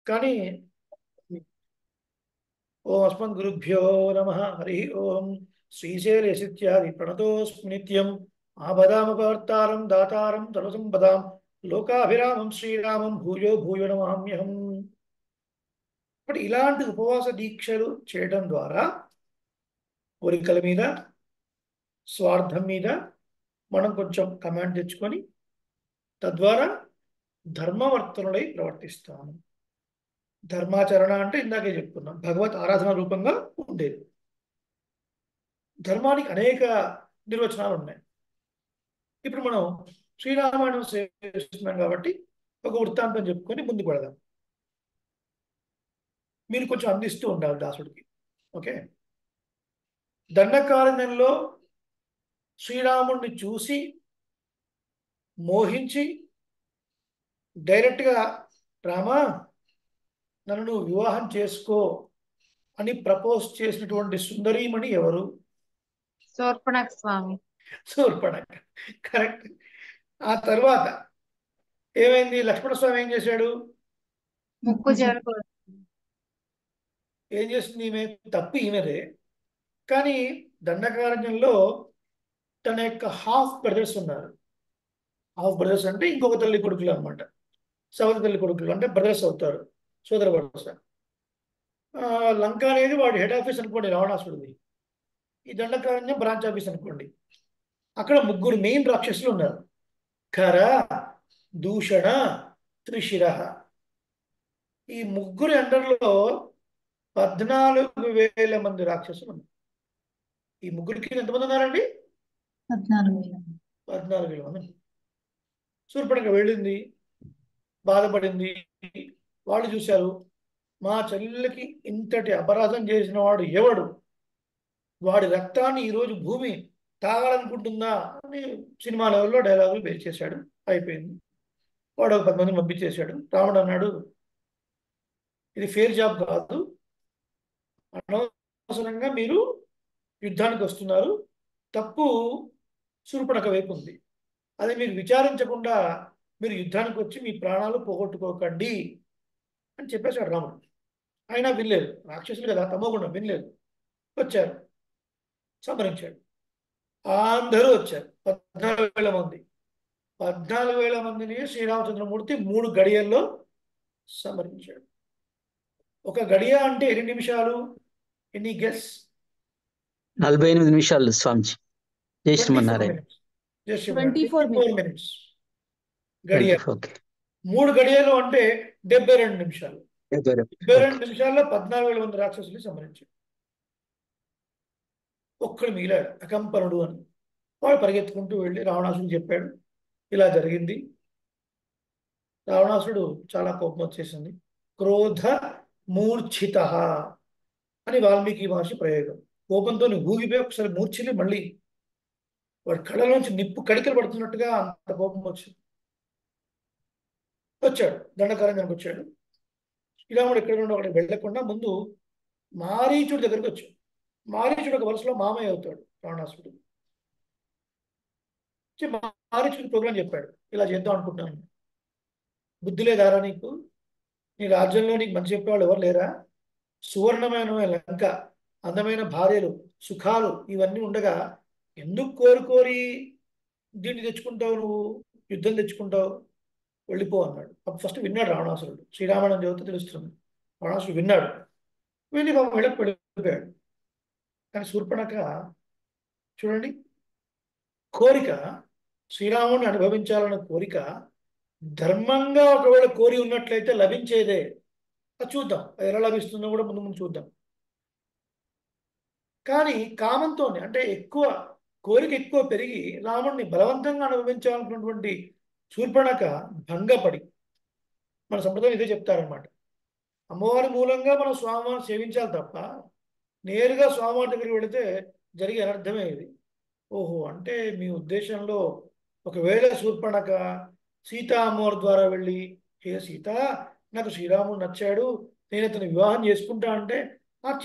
కానీ ఓం అస్మద్ గురుభ్యో నమ హరి ఓం శ్రీశైలేశిత్యాది ప్రణతోస్మి నిత్యం ఆపదామపవర్తారం దాతారం సర్వసంపదాం లోకాభిరామం శ్రీరామం భూయో భూయో నమామ్యహం. బట్ ఇలాంటి ఉపవాస దీక్షలు చేయడం ద్వారా కోరికల మీద, స్వార్థం మీద మనం కొంచెం కమాండ్ తెచ్చుకొని తద్వారా ధర్మవర్తనుడై ప్రవర్తిస్తాము. ధర్మాచరణ అంటే ఇందాకే చెప్పుకున్నాం, భగవత్ ఆరాధన రూపంగా ఉండేది. ధర్మానికి అనేక నిర్వచనాలు ఉన్నాయి. ఇప్పుడు మనం శ్రీరామాయణం చేస్తున్నాం కాబట్టి ఒక వృత్తాంతం చెప్పుకొని ముందుకు పెడదాం. మీరు కొంచెం అందిస్తూ ఉండాలి దాసుడికి. ఓకే. దండకారణ్యంలో శ్రీరాముడిని చూసి మోహించి డైరెక్ట్గా రామా నన్ను నువ్వు వివాహం చేసుకో అని ప్రపోజ్ చేసినటువంటి సుందరీమణి ఎవరు? శూర్పణఖ స్వామి. శూర్పణఖ. కరెక్ట్. ఆ తర్వాత ఏమైంది? లక్ష్మణస్వామి ఏం చేశాడు? ముక్కు చెరుకు. ఏం చేస్తుంది ఈమె? తప్పు ఈమెదే. కానీ దండకారణ్యంలో తన యొక్క హాఫ్ బ్రదర్స్ ఉన్నారు. హాఫ్ బ్రదర్స్ అంటే ఇంకొక తల్లి కొడుకులు అనమాట. సవతి తల్లి కొడుకులు అంటే బ్రదర్స్ అవుతారు, సోదర వరుస. లంక అనేది వాడి హెడ్ ఆఫీస్ అనుకోండి, రావణాసుడిది. ఈ దండకారణ్యం బ్రాంచ్ ఆఫీస్ అనుకోండి. అక్కడ ముగ్గురు మెయిన్ రాక్షసులు ఉన్నారు: ఖర, దూషణ, త్రిశిర. ఈ ముగ్గురు అండర్లో 14,000 మంది రాక్షసులు ఉన్నారు. ఈ ముగ్గురికి ఎంతమంది ఉన్నారండి? 14,000. 14,000 మంది. శూర్పణఖ వెళ్ళింది, బాధపడింది. వాళ్ళు చూశారు, మా చెల్లెలకి ఇంతటి అపరాధం చేసిన వాడు ఎవడు? వాడి రక్తాన్ని ఈరోజు భూమి తాగాలనుకుంటుందా అని సినిమా లెవెల్లో డైలాగులు బేర్ చేశాడు. అయిపోయింది. వాడు ఒక 10 మందిని పంపించేశాడు. రాముడు అన్నాడు, ఇది ఫేర్ జాబ్ కాదు, అనవసరంగా మీరు యుద్ధానికి వస్తున్నారు, తప్పు శూర్పణఖ వైపు ఉంది. అది మీరు విచారించకుండా మీరు యుద్ధానికి వచ్చి మీ ప్రాణాలు పోగొట్టుకోకండి అని చెప్పేశాడు రాముడు. అయినా వినలేదు. రాక్షసులు కదా, తమోగుణం, వినలేదు. వచ్చారు, సంహరించాడు. అందరూ వచ్చారు, 14,000 మంది. 14,000 మందిని శ్రీరామచంద్రమూర్తి 3 గడియల్లో సంహరించాడు. ఒక గడియ అంటే ఎన్ని నిమిషాలు? ఎన్ని గెస్? 48 నిమిషాలు స్వామిజీ. జై శ్రీమన్నారాయణ. 24 minutes గడియ. ఓకే. 3 గడియలు అంటే 72 నిమిషాలు. 72 ఓకే. నిమిషాల్లో 14,000 మంది రాక్షసుల్ని సంహరించాడు. ఒక్కడు మిగిలాడు, అకంపనుడు అని. వాడు పరిగెత్తుకుంటూ వెళ్ళి రావణాసుడికి చెప్పాడు, ఇలా జరిగింది. రావణాసుడు చాలా కోపం వచ్చేసింది. క్రోధ మూర్ఛిత అని వాల్మీకి మహర్షి ప్రయోగం. కోపంతో ఊగిపోయి ఒకసారి మూర్ఛిని మళ్ళీ వాడి కళ్ళలోంచి నిప్పు కడికలు పడుతున్నట్టుగా అంత కోపం వచ్చింది. వచ్చాడు, దండకారణ్యానికి వచ్చాడు. శ్రీరాముడు ఎక్కడ నుండి అక్కడికి వెళ్లకుండా ముందు మారీచుడి దగ్గరికి వచ్చాడు. మారీచుడు ఒక వరుసలో మామయ్య అవుతాడు రావణాసుడు. మారీచుడికి ప్రోగ్రాం చెప్పాడు, ఇలా చేద్దాం అనుకుంటున్నాను. బుద్ధి లేదారా నీకు? నీ రాజ్యంలో నీకు మంచి చెప్పేవాళ్ళు ఎవరు లేరా? సువర్ణమైన లంక, అందమైన భార్యలు, సుఖాలు ఇవన్నీ ఉండగా ఎందుకు కోరి దీన్ని తెచ్చుకుంటావు? నువ్వు యుద్ధం తెచ్చుకుంటావు, వెళ్ళిపో అన్నాడు. అప్పుడు ఫస్ట్ విన్నాడు రావణాసురుడు. శ్రీరామాయణం చదివితే తెలుస్తుంది. రావణాసురుడు విన్నాడు, వెళ్ళి బాబు వెళ్ళిపోయాడు. కానీ శూర్పణఖ చూడండి, కోరిక, శ్రీరాముడిని అనుభవించాలన్న కోరిక ధర్మంగా ఒకవేళ కోరి ఉన్నట్లయితే లభించేదే. అది చూద్దాం, అది ఎలా లభిస్తుందో కూడా ముందు ముందు చూద్దాం. కానీ కామంతోనే, అంటే ఎక్కువ కోరిక ఎక్కువ పెరిగి రాముడిని బలవంతంగా అనుభవించాలనుకున్నటువంటి శూర్పణఖ భంగపడి, మన సంప్రదాయం ఇదే చెప్తారనమాట, అమ్మవారి మూలంగా మనం స్వామివారిని సేవించాలి తప్ప నేరుగా స్వామివారి దగ్గరికి వెళితే జరిగే అనర్థమే ఇది. ఓహో, అంటే మీ ఉద్దేశంలో ఒకవేళ శూర్పణఖ సీతా అమ్మవారి ద్వారా వెళ్ళి, హే సీత, నాకు శ్రీరాముడు నచ్చాడు, నేను అతను వివాహం చేసుకుంటా అంటే,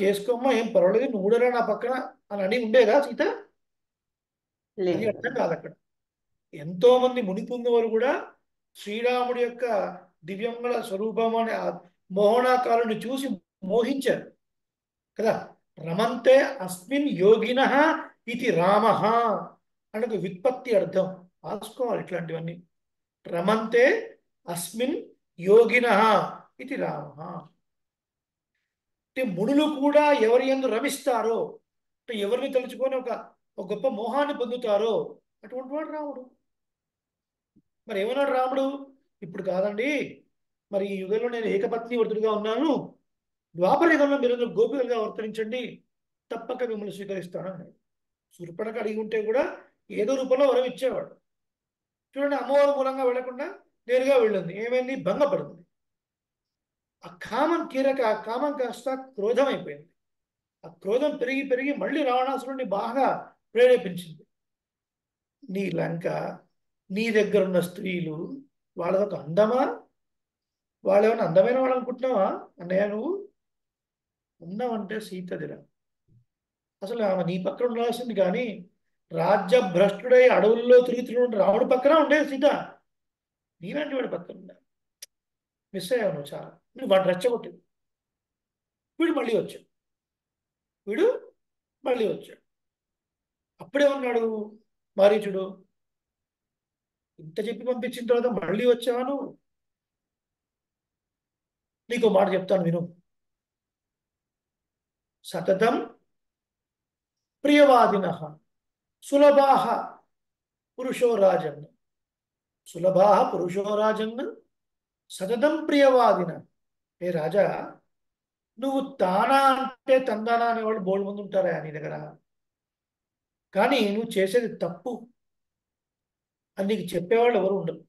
చేసుకోమ్మా, ఏం పర్వాలేదు, నువ్వు కూడా నా పక్కన అని అని ఉండేదా సీత? అది అర్థం కాదు అక్కడ. ఎంతో మంది మునిపుందువారు కూడా శ్రీరాముడి యొక్క దివ్యమంగళ స్వరూపం అనే మోహనాకారుని చూసి మోహించారు కదా. రమంతే అస్మిన్ యోగిన ఇది రామ అంటే ఒక వ్యుత్పత్తి అర్థం రాసుకోవాలి ఇట్లాంటివన్నీ. రమంతే అస్మిన్ యోగిన ఇది రామ అంటే మునులు కూడా ఎవరి యందు రమిస్తారో, అంటే ఎవరిని తలుచుకొని ఒక గొప్ప మోహాన్ని పొందుతారో అటువంటి వాడు రాముడు. మరి ఏమన్నాడు రాముడు? ఇప్పుడు కాదండి, మరి ఈ యుగంలో నేను ఏకపత్ని వ్రతుడిగా ఉన్నాను, ద్వాపర యుగంలో మీరు గోపికలుగా వర్తరించండి, తప్పక మిమ్మల్ని స్వీకరిస్తాను అన్నాడు. శూర్పణఖ అడిగి ఉంటే కూడా ఏదో రూపంలో వరం ఇచ్చేవాడు. చూడండి, అమ్మవారి మూలంగా వెళ్లకుండా నేరుగా వెళ్ళింది. ఏమైంది? భంగపడింది. ఆ కామం తీరక ఆ కామం కాస్త క్రోధం అయిపోయింది. ఆ క్రోధం పెరిగి పెరిగి మళ్ళీ రావణాసురుడిని బాగా ప్రేరేపించింది. నీ లంక, నీ దగ్గర ఉన్న స్త్రీలు, వాళ్ళదొక అందమా? వాళ్ళేమన్నా అందమైన వాళ్ళు అనుకుంటున్నావా అన్నయ్య? నువ్వు అందం అంటే సీతదిరా. అసలు ఆమె నీ పక్కన ఉండాల్సింది, కానీ రాజ్య భ్రష్టుడై అడవుల్లో తిరుగుతున్న రాముడి పక్కన ఉండేది సీత. నీలాంటి వాడి పక్కన ఉండాలి. మిస్ అయ్యావు నువ్వు చాలా. నువ్వు వాడు రెచ్చగొట్టింది. వీడు మళ్ళీ వచ్చాడు. వీడు మళ్ళీ వచ్చాడు. అప్పుడే ఉన్నాడు మారీచుడు. ఇంత చెప్పి పంపించిన తర్వాత మళ్ళీ వచ్చావా నువ్వు? నీకు మాట చెప్తాను విను. సతతం ప్రియవాదిన సులభా పురుషో రాజన్. సులభా పురుషో రాజన్ సతతం ప్రియవాదిన. ఏ రాజా, నువ్వు తానా అంటే తందానా అనేవాళ్ళు బోల్డ్ మంది ఉంటారా నీ దగ్గర, కానీ నువ్వు చేసేది తప్పు అని నీకు చెప్పేవాళ్ళు ఎవరు ఉండరు.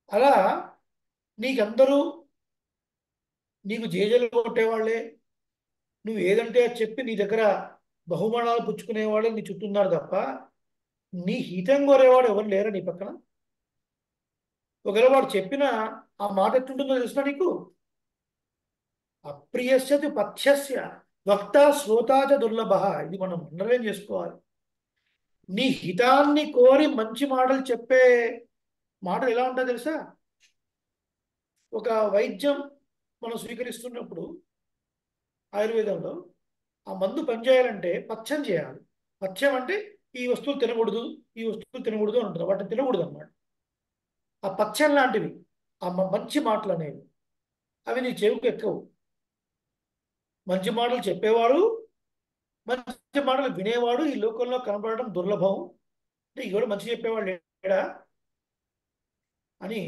అలా నీకందరూ నీకు జేజలు కొట్టేవాళ్లే, నువ్వు ఏదంటే అది చెప్పి నీ దగ్గర బహుమానాలు పుచ్చుకునేవాళ్ళే నీ చుట్టూ ఉన్నారు తప్ప నీ హితం కోరేవాడు ఎవరు లేరా నీ పక్కన. ఒకవేళ వాడు చెప్పిన ఆ మాట ఎట్లుంటుందో తెలిసిన నీకు? అప్రియస్య పథ్యస్య వక్త శ్రోతాచ దుర్లభ. ఇది మనం అండర్లైన్ చేసుకోవాలి. నీ హితాన్ని కోరి మంచి మాటలు చెప్పే మాటలు ఎలా ఉంటాయో తెలుసా? ఒక వైద్యం మనం స్వీకరిస్తున్నప్పుడు ఆయుర్వేదంలో ఆ మందు పనిచేయాలంటే పథ్యం చేయాలి. పథ్యం అంటే ఈ వస్తువులు తినకూడదు, ఈ వస్తువులు తినకూడదు అని ఉంటుంది. వాటిని తినకూడదు అన్నమాట. ఆ పథ్యం లాంటివి ఆ మంచి మాటలు అనేవి, అవి నీ చెవికి ఎక్కవు. మంచి మాటలు చెప్పేవాడు, మంచి మాటలు వినేవాడు ఈ లోకంలో కనబడడం దుర్లభం. అంటే ఇవాడు మంచి చెప్పేవాడు లేడా అని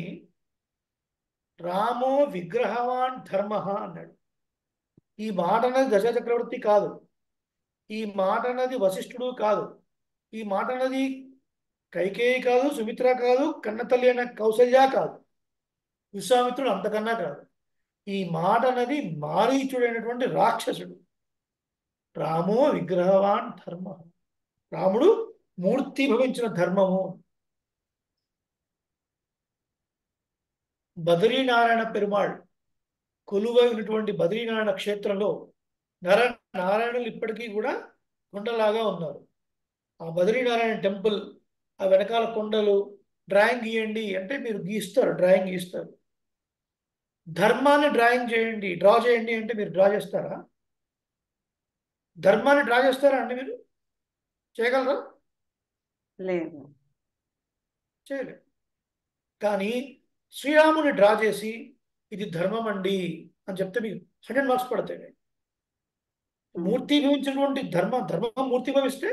రామో విగ్రహవాన్ ధర్మ అన్నాడు. ఈ మాట అనేది దశ చక్రవర్తి కాదు, ఈ మాట అనేది వశిష్ఠుడు కాదు, ఈ మాట అనేది కైకేయి కాదు, సుమిత్ర కాదు, కన్నతల్లి అయిన కౌసల్య కాదు, విశ్వామిత్రుడు అంతకన్నా కాదు. ఈ మాట అనేది మారీచుడైనటువంటి రాక్షసుడు. రామో విగ్రహవాన్ ధర్మ. రాముడు మూర్తి భవించిన ధర్మము. బద్రీనారాయణ పెరుమాళ్ కొలువై ఉన్నటువంటి బద్రీనారాయణ క్షేత్రంలో నారాయణులు ఇప్పటికీ కూడా కొండలాగా ఉన్నారు. ఆ బద్రీనారాయణ టెంపుల్, ఆ వెనకాల కొండలు, డ్రాయింగ్ గీయండి అంటే మీరు గీస్తారు, డ్రాయింగ్ గీస్తారు. ధర్మాన్ని డ్రాయింగ్ చేయండి, డ్రా చేయండి అంటే మీరు డ్రా చేస్తారా? ధర్మాన్ని డ్రా చేస్తారా అండి? మీరు చేయగలరా? లేదు. చేయలేదు. కానీ శ్రీరాముని డ్రా చేసి ఇది ధర్మం అండి అని చెప్తే మీకు 100 మార్క్స్ పడతాయి. మూర్తి భవించినటువంటి ధర్మం మూర్తి భవిస్తే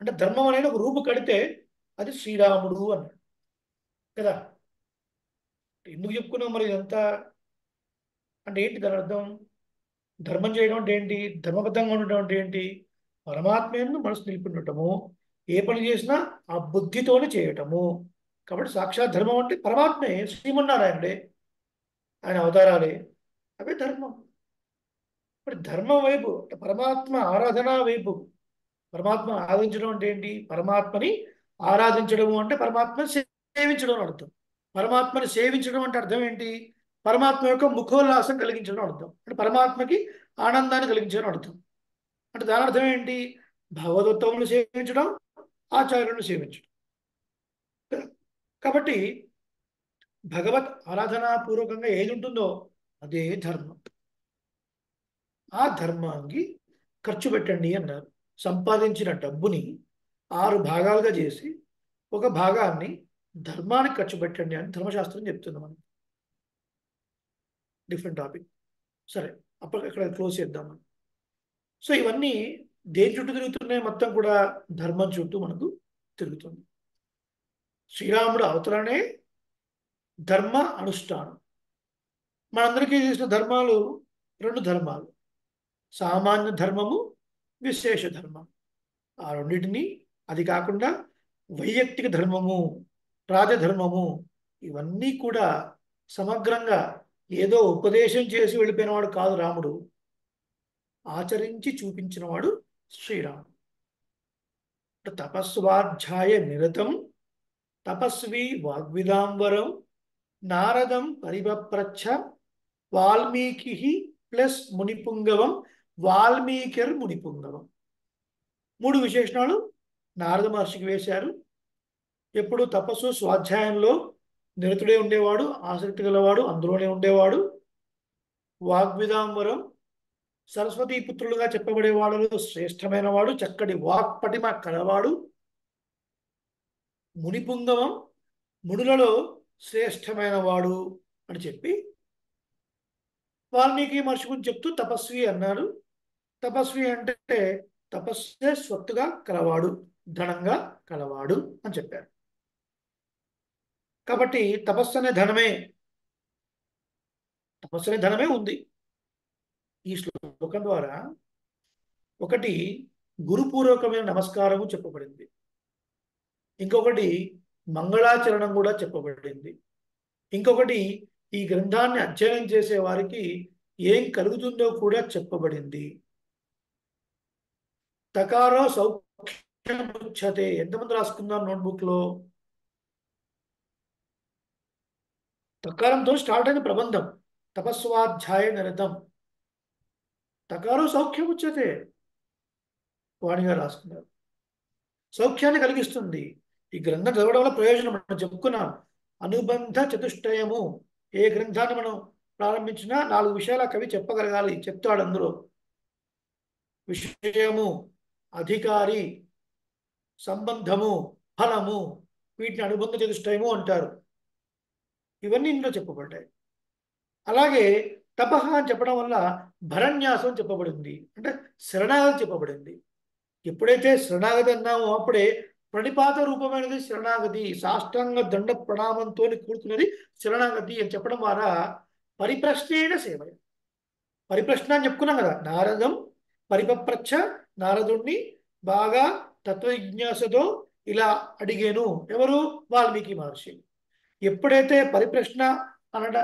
అంటే ధర్మం అనేది ఒక రూపు కడితే అది శ్రీరాముడు అన్నాడు కదా. ఎందుకు చెప్పుకున్నాం మరి ఇదంతా? అంటే ఏంటి దాని అర్థం? ధర్మం చేయడం అంటే ఏంటి? ధర్మబద్ధంగా ఉండటం అంటే ఏంటి? పరమాత్మను మనసు నిలిపి ఉండటము, ఏ పని చేసినా ఆ బుద్ధితోనే చేయటము. కాబట్టి సాక్షాత్ ధర్మం అంటే పరమాత్మే, శ్రీమన్నారాయణుడే, ఆయన అవతారాలే, అవే ధర్మం. ఇప్పుడు ధర్మం వైపు అంటే పరమాత్మ ఆరాధన వైపు, పరమాత్మ ఆరాధించడం అంటే ఏంటి? పరమాత్మని ఆరాధించడము అంటే పరమాత్మని సేవించడం అని అర్థం. పరమాత్మని సేవించడం అంటే అర్థం ఏంటి? పరమాత్మ యొక్క ముఖోల్లాసం కలిగించడం అర్థం. అంటే పరమాత్మకి ఆనందాన్ని కలిగించడం అర్థం. అంటే దాని అర్థం ఏంటి? భగవదత్వమును సేవించడం, ఆచార్యులను సేవించడం. కాబట్టి భగవత్ ఆరాధనాపూర్వకంగా ఏది ఉంటుందో అదే ధర్మం. ఆ ధర్మానికి ఖర్చు పెట్టండి అన్నారు. సంపాదించిన డబ్బుని 6 భాగాలుగా చేసి ఒక భాగాన్ని ధర్మానికి ఖర్చు పెట్టండి అని ధర్మశాస్త్రం చెప్తుంది మనకి. Different topic. సరే, అప్పుడు ఇక్కడ క్లోజ్ చేద్దాం మనం. సో ఇవన్నీ దేని చుట్టూ తిరుగుతున్నాయి? మొత్తం కూడా ధర్మం చుట్టూ మనకు తిరుగుతుంది. శ్రీరాముడు అవతలనే ధర్మ అనుష్ఠానం. మనందరికీ చేసిన ధర్మాలు 2 ధర్మాలు: సామాన్య ధర్మము, విశేష ధర్మం. ఆ రెండింటినీ, అది కాకుండా వైయక్తిక ధర్మము, రాజధర్మము, ఇవన్నీ కూడా సమగ్రంగా ఏదో ఉపదేశం చేసి వెళ్ళిపోయినవాడు కాదు రాముడు, ఆచరించి చూపించినవాడు శ్రీరాముడు. తపస్వాధ్యాయ నిరతం తపస్వి వాగ్విదాంబరం నారదం పరిపప్రచ్ఛ వాల్మీకి ప్లస్ మునిపుంగవం వాల్మీకిర్ మునిపుంగవం. 3 విశేషణాలు నారద మహర్షికి వేశారు. ఎప్పుడు తపస్సు స్వాధ్యాయంలో నిరతుడే ఉండేవాడు, ఆసక్తి గలవాడు, అందులోనే ఉండేవాడు. వాగ్విదాంబరం, సరస్వతీ పుత్రులుగా చెప్పబడే వాళ్ళలో శ్రేష్టమైన వాడు, చక్కటి వాక్పటిమ కలవాడు. మునిపుంగవం, మునులలో శ్రేష్టమైన వాడు అని చెప్పి వాల్మీకి మహర్షి గురించి చెప్తూ తపస్వి అన్నాడు. తపస్వి అంటే తపస్సే స్వత్తుగా కలవాడు, ధనంగా కలవాడు అని చెప్పారు. కాబట్టి తపస్సు అనే ధనమే, తపస్సు అనే ధనమే ఉంది. ఈ శ్లోకం ద్వారా ఒకటి గురుపూర్వకమైన నమస్కారము చెప్పబడింది, ఇంకొకటి మంగళాచరణం కూడా చెప్పబడింది, ఇంకొకటి ఈ గ్రంథాన్ని అధ్యయనం చేసే వారికి ఏం కలుగుతుందో కూడా చెప్పబడింది. తకారో సౌఖ్యముచ్యతే. ఎంతమంది రాసుకున్నారు నోట్బుక్ లో? తకారంతో స్టార్ట్ అయిన ప్రబంధం తపస్వాధ్యాయ నిరతం. తకారో సౌఖ్యముచ్యతే వాణిగా రాసుకున్నారు. సౌఖ్యాన్ని కలిగిస్తుంది. ఈ గ్రంథం చదవడం వల్ల ప్రయోజనం మనం చెప్పుకున్నాం. అనుబంధ చతుష్టయము. ఏ గ్రంథాన్ని మనం ప్రారంభించినా 4 విషయాల కవి చెప్పగలగాలి, చెప్తాడు అందులో. విషయము, అధికారి, సంబంధము, ఫలము, వీటిని అనుబంధ చతుష్టయము అంటారు. ఇవన్నీ ఇందులో చెప్పబడ్డాయి. అలాగే తపహ అని చెప్పడం వల్ల భరణ్యాసం చెప్పబడింది, అంటే శరణాగతి చెప్పబడింది. ఎప్పుడైతే శరణాగతి అన్నామో అప్పుడే ప్రణిపాత రూపమైనది శరణాగతి, సాష్టాంగ దండ ప్రణామంతో కూడుకున్నది శరణాగతి అని చెప్పడం ద్వారా పరిప్రశ్నేన సేవ. పరిప్రశ్న అని చెప్పుకున్నాం కదా, నారదం పరిపప్రచ్ఛ, నారదుణ్ణి బాగా తత్వజిజ్ఞాసతో ఇలా అడిగాను. ఎవరు? వాల్మీకి మహర్షి. ఎప్పుడైతే పరిప్రశ్న అని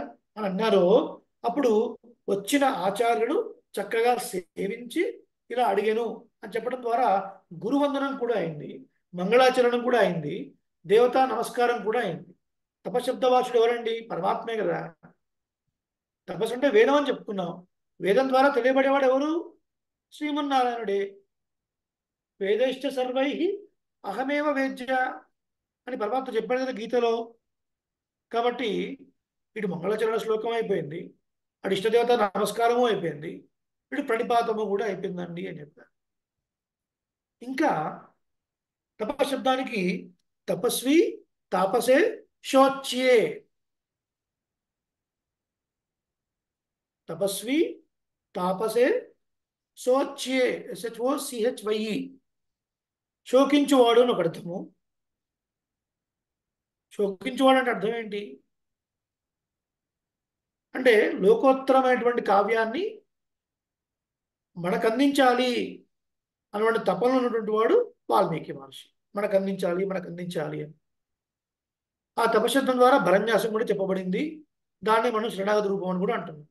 అన్నారో అప్పుడు వచ్చిన ఆచార్యుడు చక్కగా సేవించి ఇలా అడిగాను అని చెప్పడం ద్వారా గురువందనం కూడా అయింది, మంగళాచరణం కూడా అయింది, దేవతా నమస్కారం కూడా అయింది. తపశబ్దవాసుడు ఎవరండి? పరమాత్మే కదా. తపస్సు అంటే వేదం అని చెప్పుకున్నాం. వేదం ద్వారా తెలియబడేవాడు ఎవరు? శ్రీమన్నారాయణుడే. వేదైశ్చ సర్వై అహమేవ వేద్య అని పరమాత్మ చెప్పాడు కదా గీతలో. కాబట్టి ఇటు మంగళాచరణ శ్లోకం అయిపోయింది, అటు ఇష్టదేవత నమస్కారము అయిపోయింది, ఇటు ప్రణిపాతము కూడా అయిపోయిందండి అని చెప్పారు. ఇంకా తపశబ్దానికి తపస్వి, తాపసే, శోచ్యే. తపస్వి, తాపసే, శోచ్యే, SHOCHYE. శోకించువాడు అని ఒక అర్థము. శోకించువాడు అంటే అర్థం ఏంటి అంటే లోకోత్తరమైనటువంటి కావ్యాన్ని మనకు అందించాలి అన్నటువంటి తపనలో ఉన్నటువంటి వాడు వాల్మీకి మహర్షి. మనకు అందించాలి, మనకు అందించాలి అని. ఆ తపశబ్దం ద్వారా భరణ్యాసం కూడా చెప్పబడింది. దాన్ని మనం శరణాగతి రూపం అని కూడా అంటున్నాం.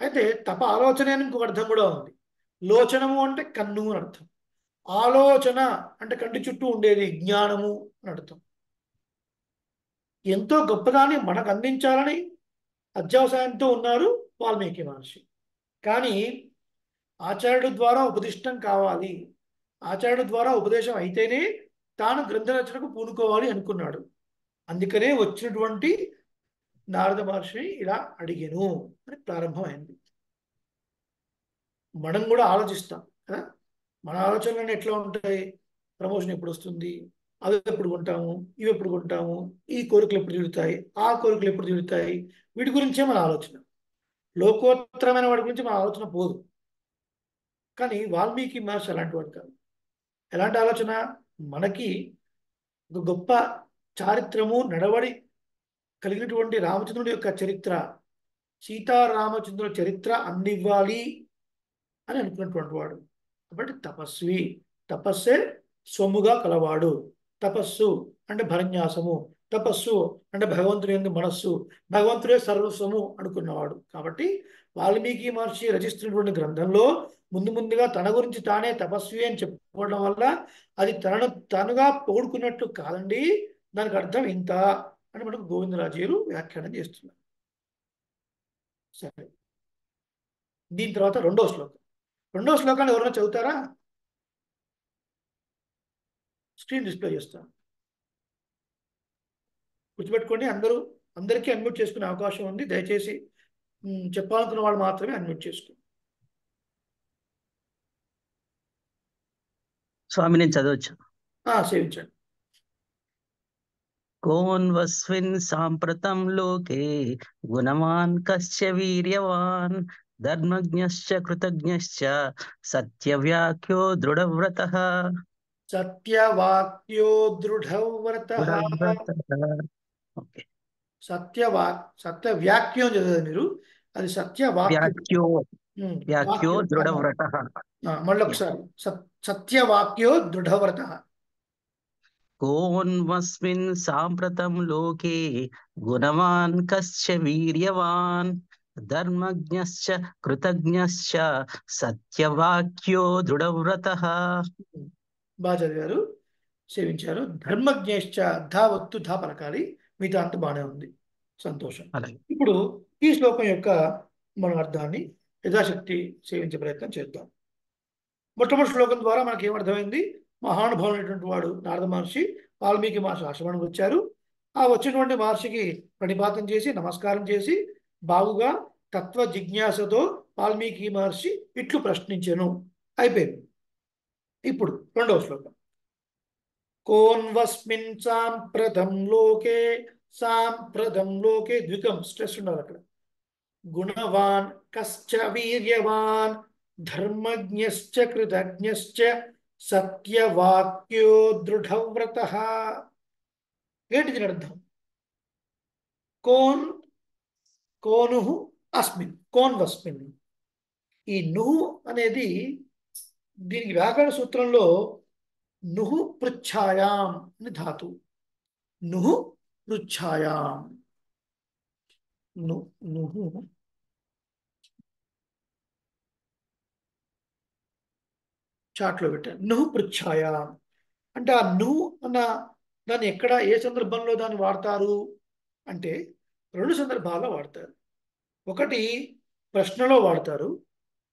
అయితే తప ఆలోచన అని ఇంకొక అర్థం కూడా ఉంది. లోచనము అంటే కన్ను అని అర్థం. ఆలోచన అంటే కంటి చుట్టూ ఉండేది జ్ఞానము అని అర్థం. ఎంతో గొప్పదాన్ని మనకు అందించాలని అత్యవసాయంతో ఉన్నారు వాల్మీకి మహర్షి. కానీ ఆచార్యుడు ద్వారా ఉపదిష్టం కావాలి, ఆచార్యుడు ద్వారా ఉపదేశం అయితేనే తాను గ్రంథ రచనకు పూనుకోవాలి అనుకున్నాడు. అందుకనే వచ్చినటువంటి నారద మహర్షిని ఇలా అడిగెను అని ప్రారంభమైంది. మనం కూడా ఆలోచిస్తాం కదా, మన ఆలోచనలు ఎట్లా ఉంటాయి? ప్రమోషన్ ఎప్పుడు వస్తుంది, అవి ఎప్పుడు కొంటాము, ఇవి ఎప్పుడు కొంటాము, ఈ కోరికలు ఎప్పుడు తీరుతాయి, ఆ కోరికలు ఎప్పుడు తీరుతాయి, వీటి గురించే మన ఆలోచన. లోకోత్తరమైన వాటి గురించి మన ఆలోచన పోదు. కానీ వాల్మీకి మహర్షి అలాంటి వాడు కాదు. ఎలాంటి ఆలోచన? మనకి ఒక గొప్ప చారిత్రము నడవడి కలిగినటువంటి రామచంద్రుడి యొక్క చరిత్ర, సీతారామచంద్రుల చరిత్ర అందివ్వాలి అని అనుకున్నటువంటి వాడు. కాబట్టి తపస్వి, తపస్సే సొమ్ముగా కలవాడు. తపస్సు అంటే భరన్యాసము, తపస్సు అంటే భగవంతుని యందు మనస్సు, భగవంతుడే సర్వస్వము అనుకున్నవాడు. కాబట్టి వాల్మీకి మహర్షి రచిస్తున్నటువంటి గ్రంథంలో ముందుగా తన గురించి తానే తపస్వి అని చెప్పుకోవడం వల్ల అది తనను తానుగా పొగుడుకున్నట్లు కాదండి, దానికి అర్థం ఇంత అని మనకు గోవిందరాజులు వ్యాఖ్యానం చేస్తున్నారు. సరే, దీని తర్వాత రెండో శ్లోకాన్ని ఎవరైనా చదువుతారా? స్క్రీన్ డిస్ప్లే చేస్తాను, గుర్తుపెట్టుకోండి. అందరికీ అన్మ్యూట్ చేసుకునే అవకాశం ఉంది. దయచేసి చెప్పాలనుకున్న వాళ్ళు మాత్రమే అన్మ్యూట్ చేసుకోండి. స్వామి నేను చదవచ్చు. సేవించండి. కోన్వస్మిన్ సాంప్రతం లోకే గుణవాన్ కశ్చ వీర్యవాన్ ధర్మజ్ఞశ్చ కృతజ్ఞశ్చ సత్యవ్యాఖ్యో దృఢవ్రతః. సత్యవాక్యో దృఢవ్రతః. ఓకే, సత్యవ్యాఖ్యం చదివారు మీరు, అది సత్యవాక్యం. వ్యాఖ్యో దృఢవ్రతః. మళ్ళీ ఒకసారి, సత్యవాక్యో దృఢవ్రతః. కోన్వస్మిన్ సాంప్రతం లోకే గుణవాన్ కశ్చ వీర్యవాన్ ధర్మజ్ఞశ్చ కృతజ్ఞశ్చ సత్యవాక్యో దృఢవ్రతః. బాగా చదివారు, సేవించారు. ధర్మజ్ఞశ్చ, ధా వత్తు ధా పలకాలి, మిగతా అంత బాగానే ఉంది, సంతోషం. అలాగే. ఇప్పుడు ఈ శ్లోకం యొక్క మన అర్థాన్ని యథాశక్తి సేవించే ప్రయత్నం చేద్దాం. మొట్టమొదటి శ్లోకం ద్వారా మనకి ఏమర్థమైంది? మహానుభావులైనటువంటి వాడు నారద మహర్షి వాల్మీకి మహర్షి ఆశ్రమానికి వచ్చారు. ఆ వచ్చినటువంటి మహర్షికి ప్రణిపాతం చేసి నమస్కారం చేసి బాగుగా తత్వ జిజ్ఞాసతో వాల్మీకి మహర్షి ఇట్లు ప్రశ్నించెను. అయిపోయింది. ఇప్పుడు రెండవ శ్లోకం. కోన్వస్మిన్ సాంప్రతం లోకే ద్వికం స్ట్రెస్ ఉండాలి అక్కడ. గుణవాన్ కశ్చ వీర్యవాన్ ధర్మజ్ఞశ్చ కృతజ్ఞశ్చ సత్యవాక్యో దృఢవ్రతః. ఏంటి దీని అర్థం? కోనుహు అస్మిన్, కోన్వస్మిన్. ఈ నుహు అనేది దీనికి వ్యాకరణ సూత్రంలో నుహు పృచ్ఛాయాం అని ధాతు. నుహు పృచ్ఛాయాం, నుహు చాట్లో పెట్టాను. నుహు పృచ్ఛాయాం అంటే ఆ నుహు అన్న దాన్ని ఎక్కడ ఏ సందర్భంలో దాన్ని వాడతారు అంటే రెండు సందర్భాల్లో వాడతారు. ఒకటి ప్రశ్నలో వాడతారు,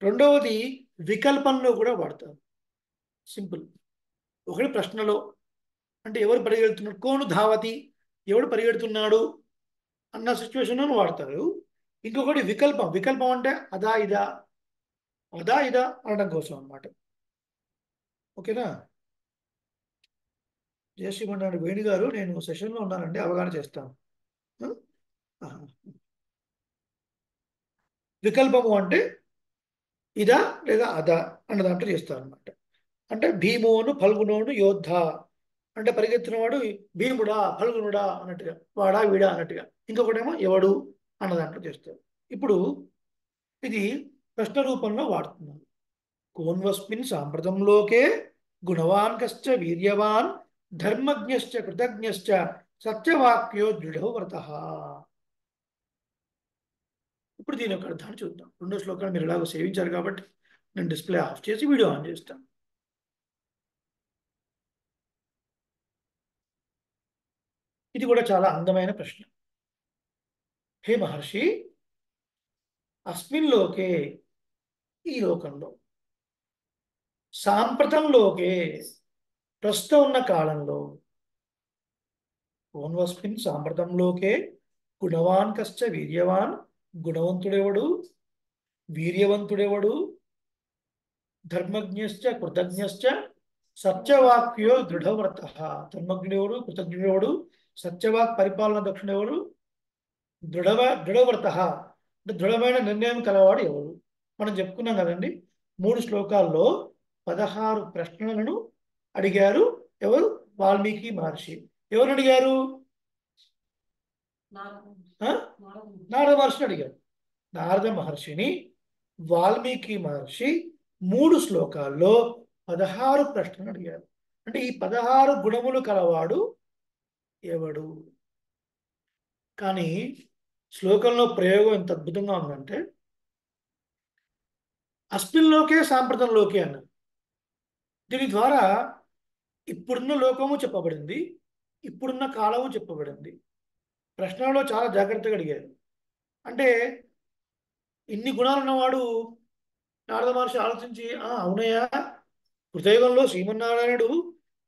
రెండవది వికల్పంలో కూడా వాడతారు. సింపుల్. ఒకటి ప్రశ్నలో అంటే ఎవరు పరిగెడుతున్నారు, కోను ధావతి, ఎవడు పరిగెడుతున్నాడు అన్న సిచ్యువేషన్లో వాడతారు. ఇంకొకటి వికల్పం అంటే అదా ఇదా అనడం కోసం అన్నమాట. ఓకేనా? జయశ్రీమన్నాడు వేణు గారు, నేను సెషన్లో ఉన్నానండి, అవగాహన చేస్తాను. వికల్పము అంటే ఇదా లేదా అదా అన్న దాంట్లో చేస్తారు అనమాట. అంటే భీమోను ఫల్గునోను యోద్ధ అంటే పరిగెత్తినవాడు భీముడా ఫల్గునుడా అన్నట్టుగా, వాడా వీడా అన్నట్టుగా. ఇంకొకటేమో ఎవడు అన్న దాంట్లో చేస్తారు. ఇప్పుడు ఇది ప్రశ్న రూపంలో వాడుతున్నారు. కోన్వస్మిన్ సాంప్రతంలోకే గుణవాన్ కశ్చ వీర్యవాన్ ధర్మజ్ఞశ్చ కృతజ్ఞశ్చ సత్యవాక్యో దృఢవ్రతః. ఇప్పుడు దీని యొక్క అర్థాన్ని చూద్దాం. రెండో శ్లోకాన్ని మీరు ఎలాగో సేవించారు కాబట్టి నేను డిస్ప్లే ఆఫ్ చేసి వీడియో ఆన్ చేస్తాను. ఇది కూడా చాలా అందమైన ప్రశ్న. హే మహర్షి, అస్మిన్ లోకే, ఈ లోకంలో, సాంప్రతంలోకే, ప్రస్తుతం ఉన్న కాలంలో, కోన్వస్మిన్ సాంప్రతంలోకే గుణవాన్ కశ్చ వీర్యవాన్, గుణవంతుడెవడు, వీర్యవంతుడెవడు, ధర్మజ్ఞశ్చ కృతజ్ఞశ్చ సత్యవాక్యో దృఢవ్రత. ధర్మజ్ఞుడెవడు, కృతజ్ఞుడెవడు, సత్యవాక్ పరిపాలన దక్షుడెవడు, దృఢవ్రత అంటే దృఢమైన నిర్ణయం కలవాడు ఎవరు. మనం చెప్పుకున్నాం కదండి, 3 శ్లోకాల్లో 16 ప్రశ్నలను అడిగారు. ఎవరు? వాల్మీకి మహర్షి. ఎవరు అడిగారు? నారద మహర్షిని అడిగారు. నారద మహర్షిని వాల్మీకి మహర్షి 3 శ్లోకాల్లో 16 ప్రశ్నలు అడిగారు. అంటే ఈ 16 గుణములు కలవాడు ఎవడు? కానీ శ్లోకంలో ప్రయోగం ఎంత అద్భుతంగా ఉందంటే, అస్మిన్లోకే సాంప్రతంలోకే అన్నారు. దీని ద్వారా ఇప్పుడున్న లోకము చెప్పబడింది, ఇప్పుడున్న కాలము చెప్పబడింది. ప్రశ్నలో చాలా జాగ్రత్తగా అడిగారు. అంటే ఇన్ని గుణాలు ఉన్నవాడు నారద మహర్షి ఆలోచించి, అవునయ్యా, కృతయుగంలో శ్రీమన్నారాయణుడు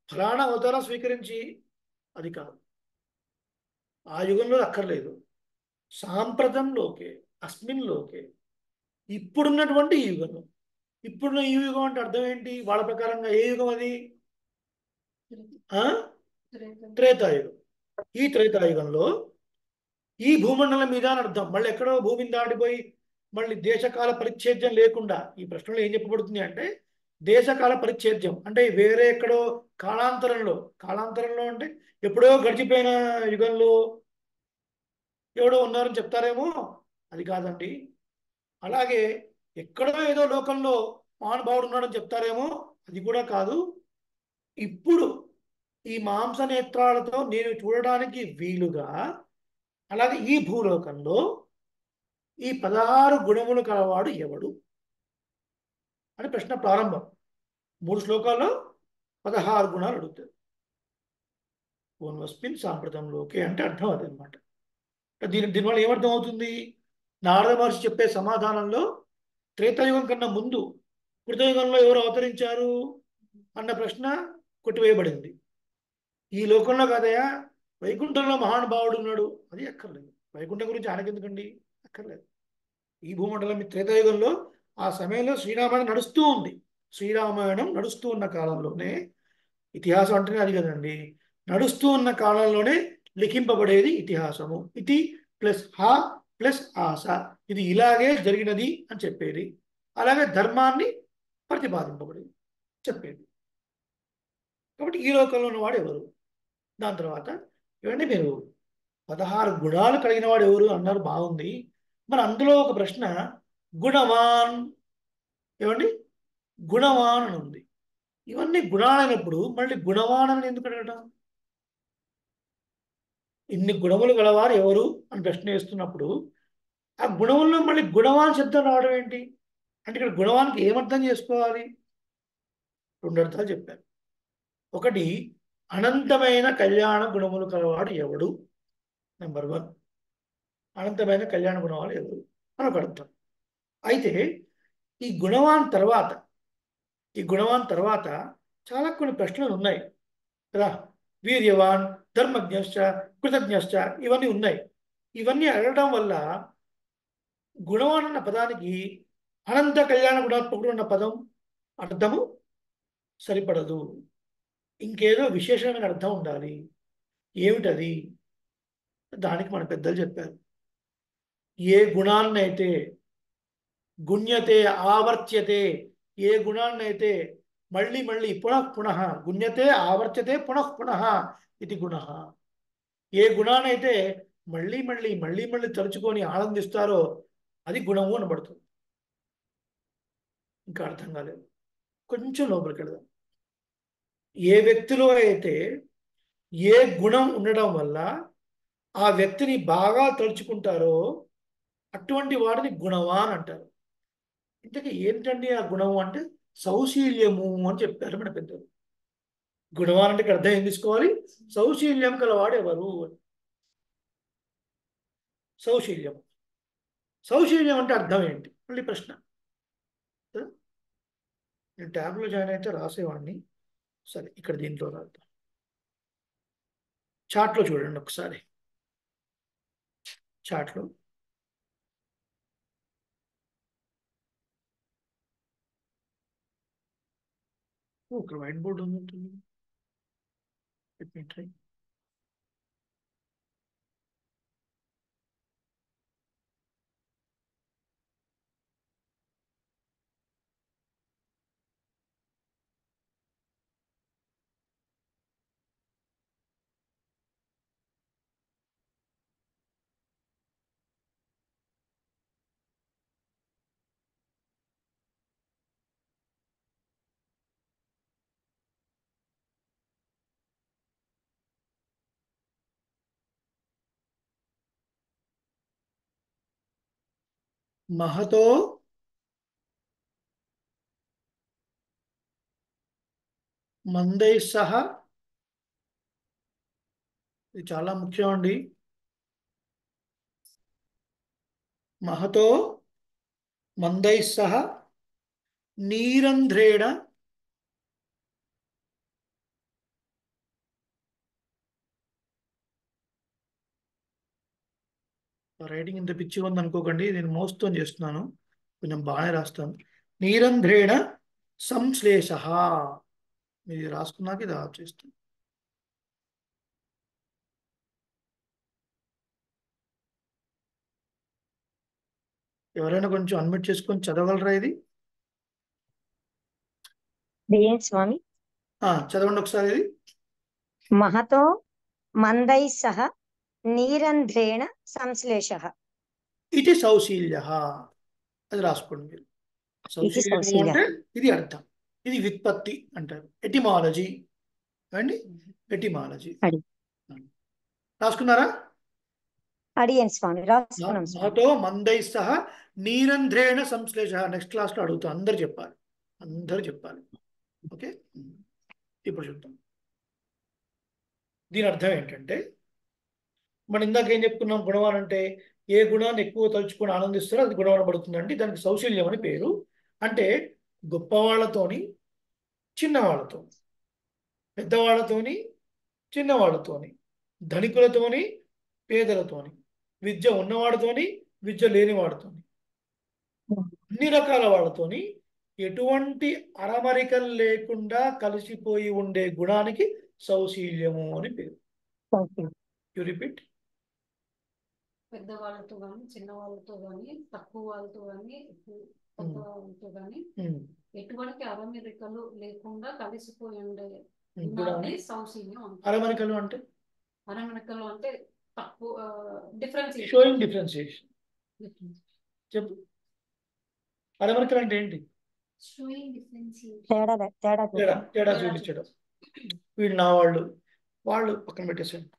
ఫలానా అవతారం స్వీకరించి, అది కాదు, ఆ యుగంలో అక్కర్లేదు, సాంప్రతంలోకే, అస్మిన్లోకే, ఇప్పుడున్నటువంటి ఈ యుగం. ఇప్పుడున్న ఈ యుగం అంటే అర్థం ఏంటి? వాళ్ళ ప్రకారంగా ఏ యుగం అది? త్రేతాయుగం. ఈ త్రేతాయుగంలో ఈ భూమండలం మీద అని అర్థం. మళ్ళీ ఎక్కడో భూమిని దాటిపోయి మళ్ళీ దేశకాల పరిచ్ఛేద్యం లేకుండా ఈ ప్రశ్నలో ఏం చెప్పబడుతుంది అంటే, దేశకాల పరిచ్ఛేద్యం అంటే వేరే ఎక్కడో కాలాంతరంలో అంటే ఎప్పుడో గడిచిపోయిన యుగంలో ఎవడో ఉన్నారని చెప్తారేమో, అది కాదండి. అలాగే ఎక్కడో ఏదో లోకంలో మహానుభావుడు ఉన్నాడని చెప్తారేమో, అది కూడా కాదు. ఇప్పుడు ఈ మాంస నేత్రాలతో నేను చూడడానికి వీలుగా, అలాగే ఈ భూలోకంలో ఈ 16 గుణములు కలవాడు ఎవడు అని ప్రశ్న ప్రారంభం. 3 శ్లోకాల్లో 16 గుణాలు అడుగుతారు. పూర్వస్మిన్ సాంప్రతంలోకి అంటే అర్థం అదనమాట. దీనివల్ల ఏమర్థం అవుతుంది? నారద మహర్షి చెప్పే సమాధానంలో త్రేతాయుగం కన్నా ముందు కృతయుగంలో ఎవరు అవతరించారు అన్న ప్రశ్న కొట్టివేయబడింది. ఈ లోకంలో కాదయా, వైకుంఠంలో మహానుభావుడు ఉన్నాడు, అది అక్కర్లేదు. వైకుంఠం గురించి ఆయనకెందుకండి? అక్కర్లేదు. ఈ భూమండలం త్రేతాయుగంలో ఆ సమయంలో శ్రీరామాయణం నడుస్తూ ఉంది. శ్రీరామాయణం నడుస్తూ ఉన్న కాలంలోనే, ఇతిహాసం అంటేనే అది కదండి, నడుస్తూ ఉన్న కాలంలోనే లిఖింపబడేది ఇతిహాసము. ఇతి ప్లస్ హా ప్లస్ ఆశ, ఇది ఇలాగే జరిగినది అని చెప్పేది. అలాగే ధర్మాన్ని ప్రతిపాదింపబడేది చెప్పేది. కాబట్టి ఈ లోకంలో ఉన్నవాడు ఎవరు? దాని తర్వాత ఇవన్నీ మీరు 16 గుణాలు కలిగిన వాడు ఎవరు అన్నారు, బాగుంది. మరి అందులో ఒక ప్రశ్న గుణవాన్, ఏమండి, గుణవాన్ అని ఉంది. ఇవన్నీ గుణాలైనప్పుడు మళ్ళీ గుణవాన్ అని ఎందుకు అడగటం? ఇన్ని గుణములు గలవారు ఎవరు అని ప్రశ్న వేస్తున్నప్పుడు ఆ గుణముల్లో మళ్ళీ గుణవాన్ శబ్దం రావడం ఏంటి అంటే, ఇక్కడ గుణవానికి ఏమర్థం చేసుకోవాలి? 2 అర్థాలు చెప్పారు. ఒకటి, అనంతమైన కళ్యాణ గుణములు కలవాడు ఎవడు, నెంబర్ 1. అనంతమైన కళ్యాణ గుణవాలు ఎవరు అని ఒక అర్థం. అయితే ఈ గుణవాన్ తర్వాత చాలా కొన్ని ప్రశ్నలు ఉన్నాయి కదా. వీర్యవాన్, ధర్మజ్ఞశ్చ, కృతజ్ఞశ్చ, ఇవన్నీ ఉన్నాయి. ఇవన్నీ అడగడం వల్ల గుణవాన్ అన్న పదానికి అనంత కళ్యాణ గుణాత్మకుడు అన్న పదం అర్థము సరిపడదు. ఇంకేదో విశేషమైన అర్థం ఉండాలి. ఏమిటది? దానికి మన పెద్దలు చెప్పారు. ఏ గుణాన్నైతే గుణ్యతే ఆవర్త్యతే, ఏ గుణాన్నైతే మళ్ళీ మళ్ళీ పునః గుణ్యతే ఆవర్త్యతే పునః ఇది గుణ. ఏ గుణాన్నైతే మళ్ళీ మళ్ళీ తలుచుకొని ఆనందిస్తారో అది గుణము అనబడుతుంది. ఇంకా అర్థం కాలేదు, కొంచెం లోపలికి వెళదాం. ఏ వ్యక్తిలో అయితే ఏ గుణం ఉండడం వల్ల ఆ వ్యక్తిని బాగా తలుచుకుంటారో అటువంటి వాడిని గుణవాన్ అంటారు. ఇంతకీ ఏంటండి ఆ గుణము అంటే సౌశీల్యము అని చెప్పారు మన పెద్దలు. గుణవాన్ అంటే అర్థం ఏం తీసుకోవాలి? సౌశీల్యం కలవాడు ఎవరు? సౌశీల్యం అంటే అర్థం ఏంటి? మళ్ళీ ప్రశ్న. నేను ట్యాబ్లో జాయిన్ అయితే రాసేవాడిని. సరే, ఇక్కడ దీంట్లో రాద్దాం. చార్ట్లో చూడండి ఒకసారి. చాట్లో. ఒక వైట్ బోర్డ్ ఉంటుంది. Let me try. మహతో మందై సహ, ఇది చాలా ముఖ్యం అండి. మహతో మందై సహ నీరంధ్రేణ రైటింగ్ ఇంత పిచ్చిగా ఉంది అనుకోకండి, నేను మోస్తో చేస్తున్నాను, కొంచెం బాగానే రాస్తాను. నీరంధ్రేణ సంశ్లేష, ఇది రాసుకున్నాక ఇది ఆఫ్ చేస్తాను. ఎవరైనా కొంచెం అన్మిట్ చేసుకొని చదవగలరా ఇది? ఏం స్వామి? చదవండి ఒకసారి ఇది. మహతో మందై సహ నీరంధ్రేణ సంశ్లేష. ఇది సౌశీల్య, అది రాసుకోండి మీరు. ఇది సౌశీల్యము సౌశీల్య. అంటే ఇది అర్థం, ఇది వ్యుత్పత్తి అంటారు, ఎటిమాలజీ అండి, ఎటిమాలజీ. అడి రాసుకున్నారా? అడియన్ స్వామి, రాసుకున్నాం స్వామి. మహతో మందై సహ నీరంధ్రేణ సంశ్లేష. నెక్స్ట్ క్లాస్లో అడుగుతాం, అందరు చెప్పాలి, అందరు చెప్పాలి. ఓకే, ఇప్పుడు చెప్తాం. దీని అర్థం ఏంటంటే, మనం ఇందాక ఏం చెప్పుకున్నాం, గుణవాన్ అంటే ఏ గుణాన్ని ఎక్కువ తలుచుకొని ఆనందిస్తారో అది గుణవనబడుతుందండి. దానికి సౌశీల్యం అని పేరు. అంటే గొప్పవాళ్లతోని చిన్నవాళ్లతో, పెద్దవాళ్లతోని చిన్నవాళ్లతోని, ధనికులతోని పేదలతోని, విద్య ఉన్నవాడితోని విద్య లేనివాడితోని, అన్ని రకాల వాళ్ళతోని ఎటువంటి అరమరికలు లేకుండా కలిసిపోయి ఉండే గుణానికి సౌశీల్యము అని పేరు. You repeat. పెద్దవాళ్ళతో కానీ చిన్న వాళ్ళతో కానీ తక్కువ వాళ్ళతో కానీ పెద్ద వాళ్ళతో కానీ ఎటువంటి అరమరికలు లేకుండా కలిసిపోయి ఉండే గుణాన్ని సౌశీల్యం అంటారు. అరమరికలు అంటే అరమరికలు అంటే తక్కువ డిఫరెన్స్, షోయింగ్ డిఫరెన్సియేషన్. చెప్పు, అరమరికలు అంటే ఏంటి? తేడా తేడా తేడా తేడా చూపించడం. వీళ్ళు నా వాళ్ళు, వాళ్ళు పక్కన పెట్టేసేయండి,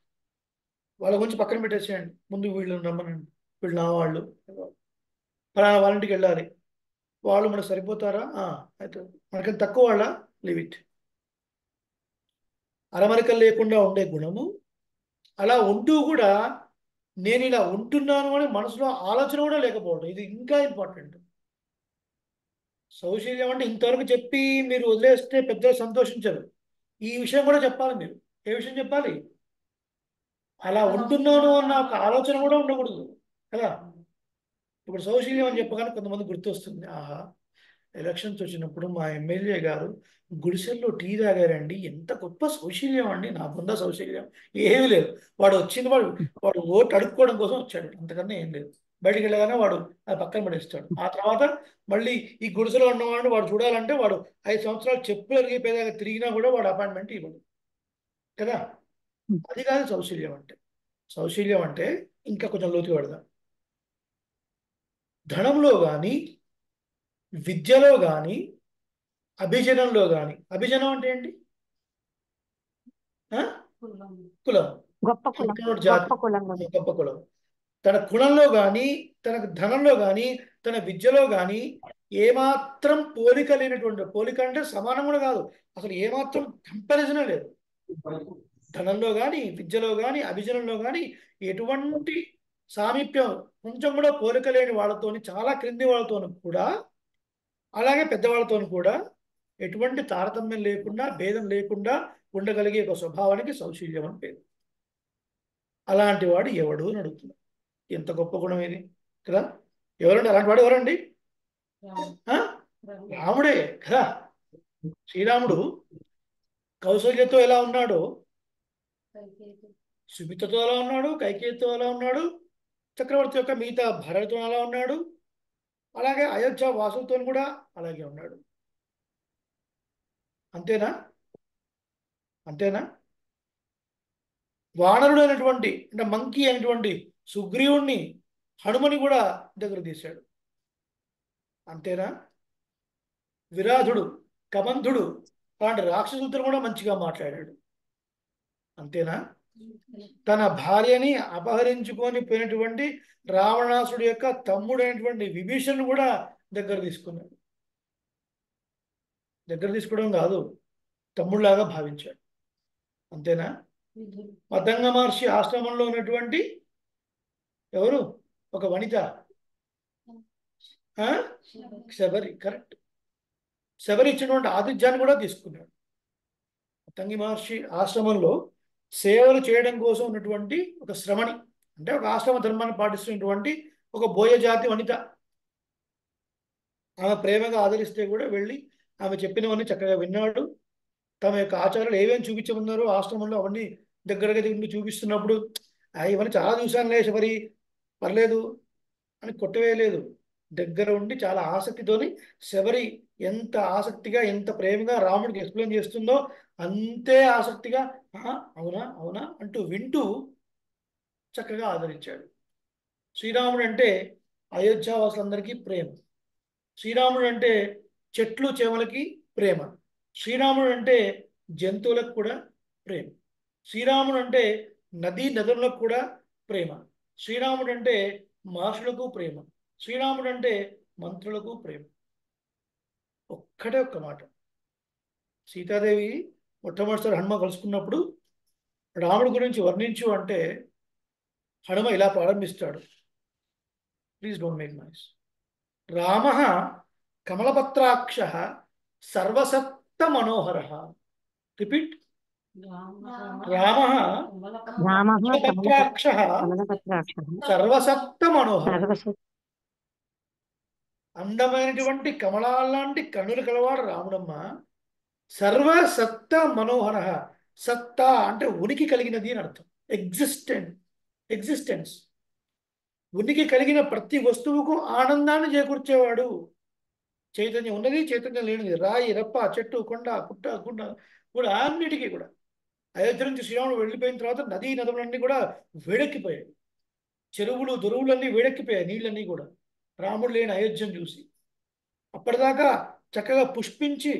వాళ్ళ గురించి పక్కన పెట్టేసేయండి, ముందు వీళ్ళు రమ్మనండి, వీళ్ళు నా వాళ్ళు, వాళ్ళ ఇంటికి వెళ్ళాలి, వాళ్ళు మనకు సరిపోతారా? అయితే మనకి తక్కువ వాళ్ళ, లీవ్ ఇట్. అరమరికలు లేకుండా ఉండే గుణము, అలా ఉంటూ కూడా నేను ఇలా ఉంటున్నాను అని మనసులో ఆలోచన కూడా లేకపోవడం, ఇది ఇంకా ఇంపార్టెంట్. సౌశీల్యం అంటే ఇంతవరకు చెప్పి మీరు వదిలేస్తే పెద్దలు సంతోషించరు. ఈ విషయం కూడా చెప్పాలి మీరు. ఏ విషయం చెప్పాలి? అలా ఉంటున్నాను అన్న ఒక ఆలోచన కూడా ఉండకూడదు కదా. ఇప్పుడు సౌశీల్యం అని చెప్పగానే కొంతమంది గుర్తొస్తుంది, ఆహా ఎలక్షన్స్ వచ్చినప్పుడు మా ఎమ్మెల్యే గారు గుడిసెల్లో టీ తాగారండి, ఎంత గొప్ప సౌశీల్యం అండి. నాకుందా సౌశీల్యం? ఏమీ లేదు. వాడు వచ్చింది, వాడు ఓటు అడుక్కోవడం కోసం వచ్చాడు, అంతకన్నా ఏం లేదు. బయటికి వెళ్ళగానే వాడు అది పక్కన పడేస్తాడు. ఆ తర్వాత మళ్ళీ ఈ గుడిసెలో ఉన్నవాడిని వాడు చూడాలంటే వాడు 5 సంవత్సరాలు చెప్పులు అరిగిపోయేదాకా తిరిగినా కూడా వాడు అపాయింట్మెంట్ ఇవ్వడు కదా. అది కాదు సౌశీల్యం అంటే. సౌశీల్యం అంటే ఇంకా కొంచెం లోతుగా పెడదాం. ధనంలో కానీ, విద్యలో కానీ, అభిజనంలో కానీ. అభిజనం అంటే ఏంటి? కులం, గొప్ప కులం, జాతి, గొప్ప కులం. గొప్ప కులం. తన కులంలో కానీ, తన ధనంలో కానీ, తన విద్యలో కానీ ఏమాత్రం పోలిక లేనటువంటి, పోలిక అంటే సమానం కూడా కాదు, అసలు ఏమాత్రం కంపారిజనే లేదు. ధనంలో కానీ, విద్యలో కానీ, అభిజనంలో కానీ ఎటువంటి సామీప్యం, కొంచెం కూడా పోలిక లేని వాళ్ళతోని, చాలా క్రింది వాళ్ళతోని కూడా, అలాగే పెద్దవాళ్ళతోని కూడా ఎటువంటి తారతమ్యం లేకుండా, భేదం లేకుండా ఉండగలిగే ఒక స్వభావానికి సౌశీల్యం అని పేరు. అలాంటి వాడు ఎవడు అని అడుగుతున్నాడు. ఎంత గొప్ప గుణం ఇది కదా. ఎవరండి అలాంటి వాడు? ఎవరండి? ఆ? రాముడే కదా. శ్రీరాముడు కౌసల్యతో ఎలా ఉన్నాడో, సుమిత్రతో ఎలా ఉన్నాడు, కైకేయితో ఎలా ఉన్నాడు, చక్రవర్తి యొక్క మిగతా భార్యతో ఎలా ఉన్నాడు, అలాగే అయోధ్య వాసులతో కూడా అలాగే ఉన్నాడు. అంతేనా? అంతేనా? వానరుడు అయినటువంటి అంటే మంకీ అయినటువంటి సుగ్రీవుణ్ణి, హనుమని కూడా దగ్గర తీశాడు. అంతేనా? విరాధుడు, కబంధుడు అలాంటి రాక్షసులతో కూడా మంచిగా మాట్లాడాడు. అంతేనా? తన భార్యని అపహరించుకొని పోయినటువంటి రావణాసుడి యొక్క తమ్ముడైనటువంటి విభీషణ్ కూడా దగ్గర తీసుకున్నాడు. దగ్గర తీసుకోవడం కాదు, తమ్ముళ్లాగా భావించాడు. అంతేనా? మతంగ మహర్షి ఆశ్రమంలో ఉన్నటువంటి ఎవరు? ఒక వనిత, శబరి. కరెక్ట్. శబరి ఇచ్చినటువంటి ఆతిథ్యాన్ని కూడా తీసుకున్నాడు. మతంగి మహర్షి ఆశ్రమంలో సేవలు చేయడం కోసం ఉన్నటువంటి ఒక శ్రమణి, అంటే ఒక ఆశ్రమ ధర్మాన్ని పాటిస్తున్నటువంటి ఒక బోయ జాతి వనిత. ఆమె ప్రేమగా ఆదరిస్తే కూడా వెళ్ళి ఆమె చెప్పినవన్నీ చక్కగా విన్నాడు. తమ యొక్క ఆచారాలు ఏమేమి చూపించమన్నారో ఆశ్రమంలో అవన్నీ దగ్గరగా దగ్గర చూపిస్తున్నప్పుడు ఇవన్నీ చాలా చూశానులే శబరి, పర్లేదు అని కొట్టవేయలేదు. దగ్గర ఉండి చాలా ఆసక్తితోని శబరి ఎంత ఆసక్తిగా ఎంత ప్రేమగా రాముడికి ఎక్స్ప్లెయిన్ చేస్తుందో అంతే ఆసక్తిగా అవునా అవునా అంటూ వింటూ చక్కగా ఆదరించాడు. శ్రీరాముడు అంటే అయోధ్యావాసులందరికీ ప్రేమ. శ్రీరాముడు అంటే చెట్లు చేమలకి ప్రేమ. శ్రీరాముడు అంటే జంతువులకు కూడా ప్రేమ. శ్రీరాముడు అంటే నదీ నదులకు కూడా ప్రేమ. శ్రీరాముడు అంటే మహర్షులకు ప్రేమ. శ్రీరాముడు అంటే మంత్రులకు ప్రేమ. ఒక్కటే ఒక్క మాట. సీతాదేవి మొట్టమొదటిసారి హనుమ కలుసుకున్నప్పుడు రాముడి గురించి వర్ణించు అంటే హనుమ ఇలా ప్రారంభిస్తాడు. Please don't make noise. Rama కమలపత్రాక్ష సర్వసత్త మనోహర. రిపీట్. రామ కమలపత్రాక్ష సర్వసత్త మనోహర. అందమైనటువంటి కమలాలాంటి కన్నులు కలవాడు రాముడమ్మ. సర్వసత్త మనోహర. సత్తా అంటే ఉనికి కలిగినది అని అర్థం. ఎగ్జిస్టెన్స్. ఉనికి కలిగిన ప్రతి వస్తువుకు ఆనందాన్ని చేకూర్చేవాడు. చైతన్యం ఉన్నది, చైతన్యం లేనిది, రాయి రప్ప చెట్టు కొండ పుట్ట గుండ కూడా అన్నిటికీ కూడా. అయోధ్య నుంచి శ్రీరాముడు వెళ్ళిపోయిన తర్వాత నదీ నదులన్నీ కూడా వేడెక్కిపోయాయి. చెరువులు దొరువులన్నీ వేడెక్కిపోయాయి, నీళ్ళన్నీ కూడా రాముడు లేని అయోధ్యను చూసి. అప్పటిదాకా చక్కగా పుష్పించి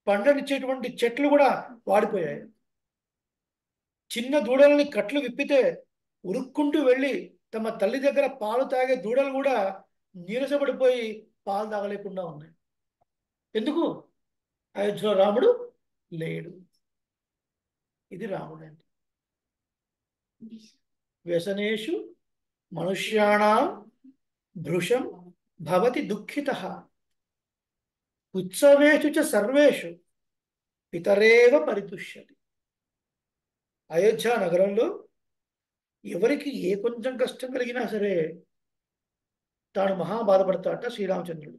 పండ్లనిచ్చేటువంటి చెట్లు కూడా వాడిపోయాయి. చిన్న దూడలని కట్లు విప్పితే ఉరుక్కుంటూ వెళ్ళి తమ తల్లి దగ్గర పాలు తాగే దూడలు కూడా నీరసపడిపోయి పాలు తాగలేకుండా ఉన్నాయి. ఎందుకు? అయోధ్యలో రాముడు లేడు. ఇది రాముడు అంటే. వ్యసనేషు మనుష్యాణం భృశం భవతి దుఃఖితః ఉత్సవేషు చ సర్వేషు పితరేవ పరితుష్యతి. అయోధ్య నగరంలో ఎవరికి ఏ కొంచెం కష్టం కలిగినా సరే తాను మహా బాధపడతాట శ్రీరామచంద్రుడు.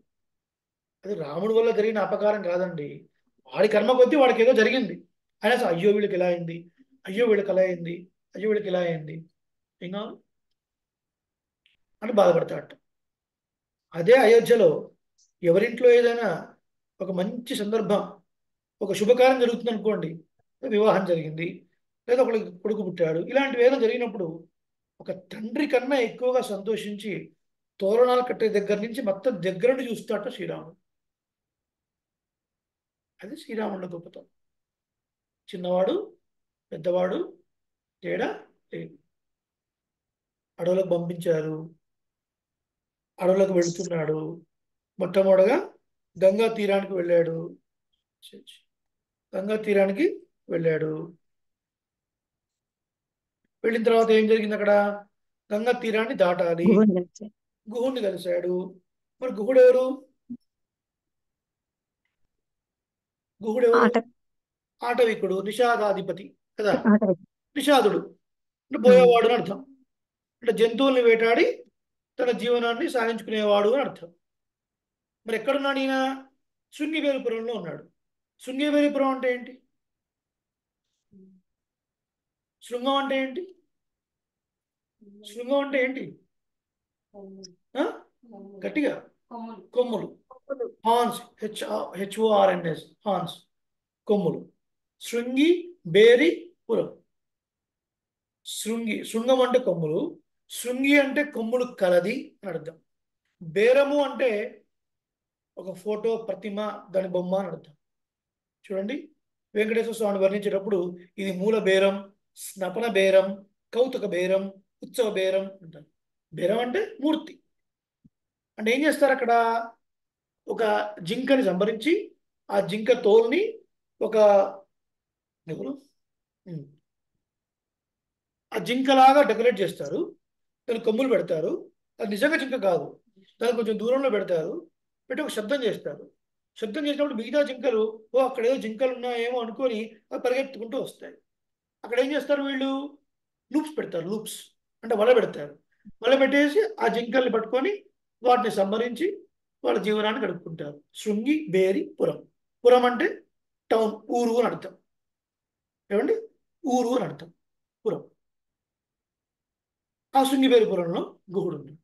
అది రాముడి వల్ల జరిగిన అపకారం కాదండి. వాడి కర్మ కొద్దీ వాడికి ఏదో జరిగింది. అయినా సరే అయ్యో వీళ్ళకి ఇలా అయింది, అయ్యో వీళ్ళకి అలా అయింది, అయ్యో వీళ్ళకి ఇలా అయింది ఇంకా అని బాధపడతాట. అదే అయోధ్యలో ఎవరింట్లో ఏదైనా ఒక మంచి సందర్భం, ఒక శుభకార్యం జరుగుతుంది అనుకోండి, వివాహం జరిగింది లేదా ఒకరికి కొడుకు పుట్టాడు, ఇలాంటివి ఏదైనా జరిగినప్పుడు ఒక తండ్రి కన్నా ఎక్కువగా సంతోషించి తోరణాలు కట్టే దగ్గర నుంచి మొత్తం దగ్గర నుండి చూస్తాట శ్రీరాముడు. అది శ్రీరాముడి గొప్పతనం. చిన్నవాడు పెద్దవాడు తేడా లేదు. అడవులకు పంపించారు, అడవులకు వెళుతున్నాడు. మొట్టమొదటగా గంగా తీరానికి వెళ్ళాడు. గంగా తీరానికి వెళ్ళాడు. వెళ్ళిన తర్వాత ఏం జరిగింది? అక్కడ గంగా తీరాన్ని దాటాలి. గుహుడిని కలిశాడు. మరి గుహుడెవరు? ఆటవికుడు, నిషాదాధిపతి కదా. నిషాదుడు అంటే పోయేవాడు అని అర్థం. అంటే జంతువుల్ని వేటాడి తన జీవనాన్ని సాగించుకునేవాడు అని అర్థం. మరి ఎక్కడున్నాడు ఈయన? శృంగివేలిపురంలో ఉన్నాడు. శృంగివేలిపురం అంటే ఏంటి? శృంగం అంటే ఏంటి? శృంగం అంటే ఏంటి? గట్టిగా. కొమ్ములు. హార్న్స్. HORNS. హార్న్స్, కొమ్ములు. శృంగి బేరి పురం. శృంగం అంటే కొమ్ములు, శృంగి అంటే కొమ్ములు కలది అని అర్థం. బేరము అంటే ఒక ఫోటో, ప్రతిమ, దాని బొమ్మ అని అర్థం. చూడండి, వెంకటేశ్వర స్వామిని వర్ణించేటప్పుడు ఇది మూల బేరం, స్నపన బేరం, కౌతుక బేరం, ఉత్సవ బేరం అంటారు. బేరం అంటే మూర్తి. అంటే ఏం చేస్తారు అక్కడ? ఒక జింకని సంభరించి ఆ జింక తోల్ని ఒక ఆ జింకలాగా డెకరేట్ చేస్తారు. దానికి కొమ్ములు పెడతారు. అది నిజంగా జింక కాదు, దాన్ని కొంచెం దూరంలో పెడతారు, పెట్టి ఒక శబ్దం చేస్తారు. శబ్దం చేసినప్పుడు మిగతా జింకలు అక్కడ ఏదో జింకలు ఉన్నాయేమో అనుకొని అవి పరిగెత్తుకుంటూ వస్తాయి. అక్కడ ఏం చేస్తారు వీళ్ళు? లూప్స్ పెడతారు. లూప్స్ అంటే వల పెడతారు. వల పెట్టేసి ఆ జింకల్ని పట్టుకొని వాటిని సంహరించి వాళ్ళ జీవనాన్ని గడుపుకుంటారు. శృంగి బేరి పురం. పురం అంటే టౌన్, ఊరు అని అర్థం. ఏమండి? ఊరు అని అర్థం, పురం. ఆ శృంగిబేరిపురంలో గుహుడు ఉన్నాడు.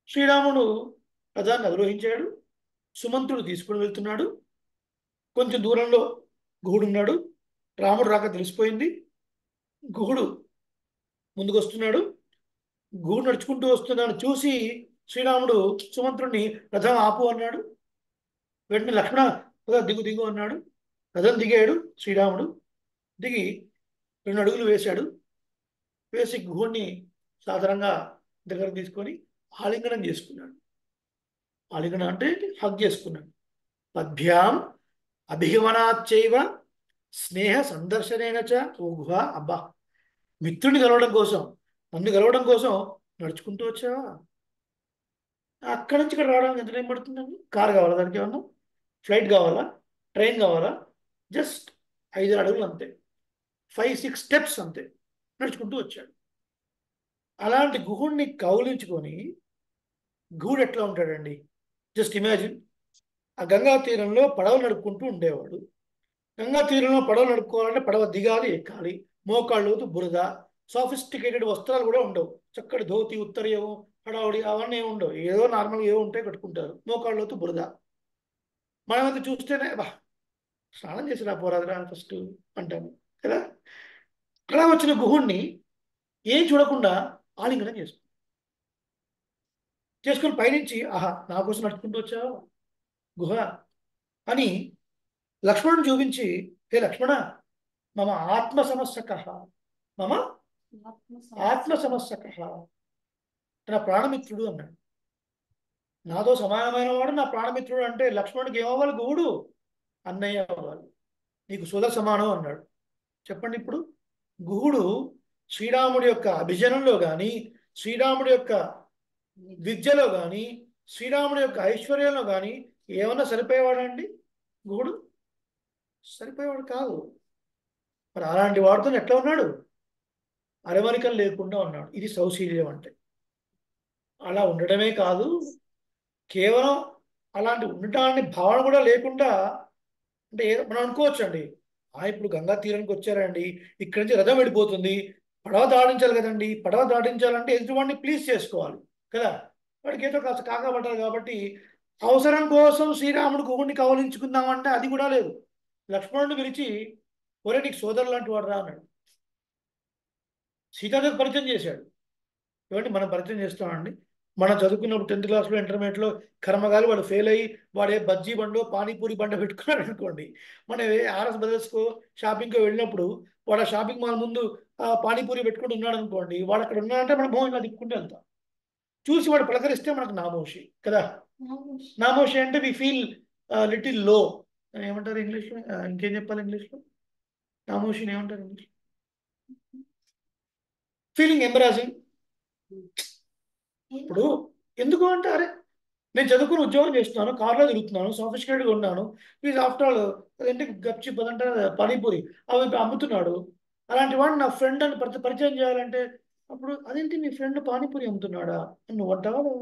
శ్రీరాముడు రథాన్ని అధిరోహించాడు. సుమంతుడు తీసుకుని వెళ్తున్నాడు. కొంచెం దూరంలో గుహుడు ఉన్నాడు. రాముడు రాక తెలిసిపోయింది. గుహుడు ముందుకు వస్తున్నాడు. గుహుడు నడుచుకుంటూ వస్తున్నాడు చూసి శ్రీరాముడు సుమంత్రుడిని రథం ఆపు అన్నాడు. వెంటనే లక్ష్మణ దిగు దిగు అన్నాడు. రథం దిగాడు. శ్రీరాముడు దిగి 2 అడుగులు వేశాడు. వేసి గుహుడిని సాధారణంగా దగ్గర తీసుకొని ఆలింగనం చేసుకున్నాడు. ఆలింగనం అంటే హగ్ చేసుకున్నాడు. పద్భ్యాం అభిగమనాచ్చైవ స్నేహ సందర్శనేన చ. ఓ గుహ, అబ్బా, మిత్రుడిని కలవడం కోసం, నన్ను కలవడం కోసం నడుచుకుంటూ వచ్చావా? అక్కడి నుంచి ఇక్కడ రావడానికి ఎంత టైం పడుతుందండి? కారు కావాలా? దానికి ఏమన్నా ఫ్లైట్ కావాలా? ట్రైన్ కావాలా? జస్ట్ 5 అడుగులు అంతే, 5-6 స్టెప్స్ అంతే, నడుచుకుంటూ వచ్చాడు. అలాంటి గుహుడిని కౌలించుకొని గుహుడు ఎట్లా ఉంటాడండి? జస్ట్ ఇమాజిన్, ఆ గంగా తీరంలో పడవలు నడుపుకుంటూ ఉండేవాడు. గంగా తీరంలో పడవలు నడుపుకోవాలంటే పడవ దిగాలి, ఎక్కాలి, మోకాళ్ళు బురద, సాఫిస్టికేటెడ్ వస్త్రాలు కూడా ఉండవు. చక్కటి ధోతి, ఉత్తరీయం, హడావుడి అవన్నీ ఏమి ఉండవు. ఏదో నార్మల్గా ఏవో ఉంటాయి, కట్టుకుంటారు. మోకాళ్ళతో బురద. మనమైతే చూస్తేనే బా, స్నానం చేసి రా పోరాదురా ఫస్ట్ అంటాము కదా. అలా వచ్చిన గుహుడిని ఏం చూడకుండా ఆలింగనం చేసుకుని పైనుంచి, ఆహా, నా కోసం నడుచుకుంటూ వచ్చావు గుహ అని లక్ష్మణుని చూపించి, హే లక్ష్మణ, మమ ఆత్మ సమస్యక, మమ ఆత్మ సమస్యక, నా ప్రాణమిత్రుడు అన్నాడు. నాతో సమానమైన వాడు నా ప్రాణమిత్రుడు అంటే లక్ష్మణుడికి ఏమవ్వాలి? గుహుడు అన్నయ్య అవ్వాలి, నీకు సుధ సమానం అన్నాడు. చెప్పండి ఇప్పుడు, గుహుడు శ్రీరాముడి యొక్క అభిజనంలో కానీ, శ్రీరాముడి యొక్క విద్యలో కానీ, శ్రీరాముడి యొక్క ఐశ్వర్యంలో కానీ ఏమన్నా సరిపోయేవాడండి గుహుడు? సరిపోయేవాడు కాదు. మరి అలాంటి వాడితో ఎట్లా ఉన్నాడు? అరమరికలు లేకుండా ఉన్నాడు. ఇది సౌశీల్యం అంటే. అలా ఉండడమే కాదు, కేవలం అలాంటి ఉండటాన్ని భావన కూడా లేకుండా, అంటే మనం అనుకోవచ్చు అండి, ఇప్పుడు గంగా తీరానికి వచ్చారండి, ఇక్కడి నుంచి రథం వెళ్ళిపోతుంది, పడవ దాటించాలి కదండి. పడవ దాటించాలంటే ఎదుటివాడిని ప్లీజ్ చేసుకోవాలి కదా, వాడికి ఏదో కాస్త కాకా పట్టాలి. కాబట్టి అవసరం కోసం శ్రీరాముడు గుహుడిని కౌలించుకుందామంటే అది కూడా లేదు. లక్ష్మణుడిని పిలిచి, ఒరే నీకు సోదరు లాంటి వాడు రా అన్నాడు. సీతాదేవి పరిచయం చేశాడు. ఏమంటే మనం పరిచయం చేస్తామండి. మనం చదువుకున్నప్పుడు 10th క్లాస్లో, ఇంటర్మీడియట్లో కర్మగాలి వాడు ఫెయిల్ అయ్యి వాడే బజ్జీ బండో పానీపూరి బండ పెట్టుకున్నాడు అనుకోండి, మనం ఆర్ఎస్ బ్రదర్స్కో షాపింగ్కో వెళ్ళినప్పుడు వాడు ఆ షాపింగ్ మాల్ ముందు పానీపూరి పెట్టుకుంటూ ఉన్నాడు అనుకోండి, వాడు అక్కడ ఉన్నాడంటే మనం భోజనం ఇలా తిప్పుకుంటూ వెళ్తాం. చూసి వాడు పలకరిస్తే మనకు నామోషి కదా. నామోషి అంటే వి ఫీల్ లిటిల్ లో. ఏమంటారు ఇంగ్లీష్లో? ఇంకేం చెప్పాలి ఇంగ్లీష్లో? నామోషిని ఏమంటారు ఇంగ్లీష్? Feeling embarrassing. ఇప్పుడు ఎందుకు అంటే, అరే నేను చదువుకుని ఉద్యోగం చేస్తున్నాను, కార్లో తిరుగుతున్నాను, సోఫిస్టికేటెడ్గా ఉన్నాను, ప్లీజ్ ఆఫ్టర్ ఆల్ ఇంటికి గప్చిప్ అదంటే పానీపూరి అవి అమ్ముతున్నాడు. అలాంటి వాడు నా ఫ్రెండ్ అని పరిచయం చేయాలంటే అప్పుడు అదేంటి మీ ఫ్రెండ్ పానీపూరి అమ్ముతున్నాడా నువ్వు అంటావా?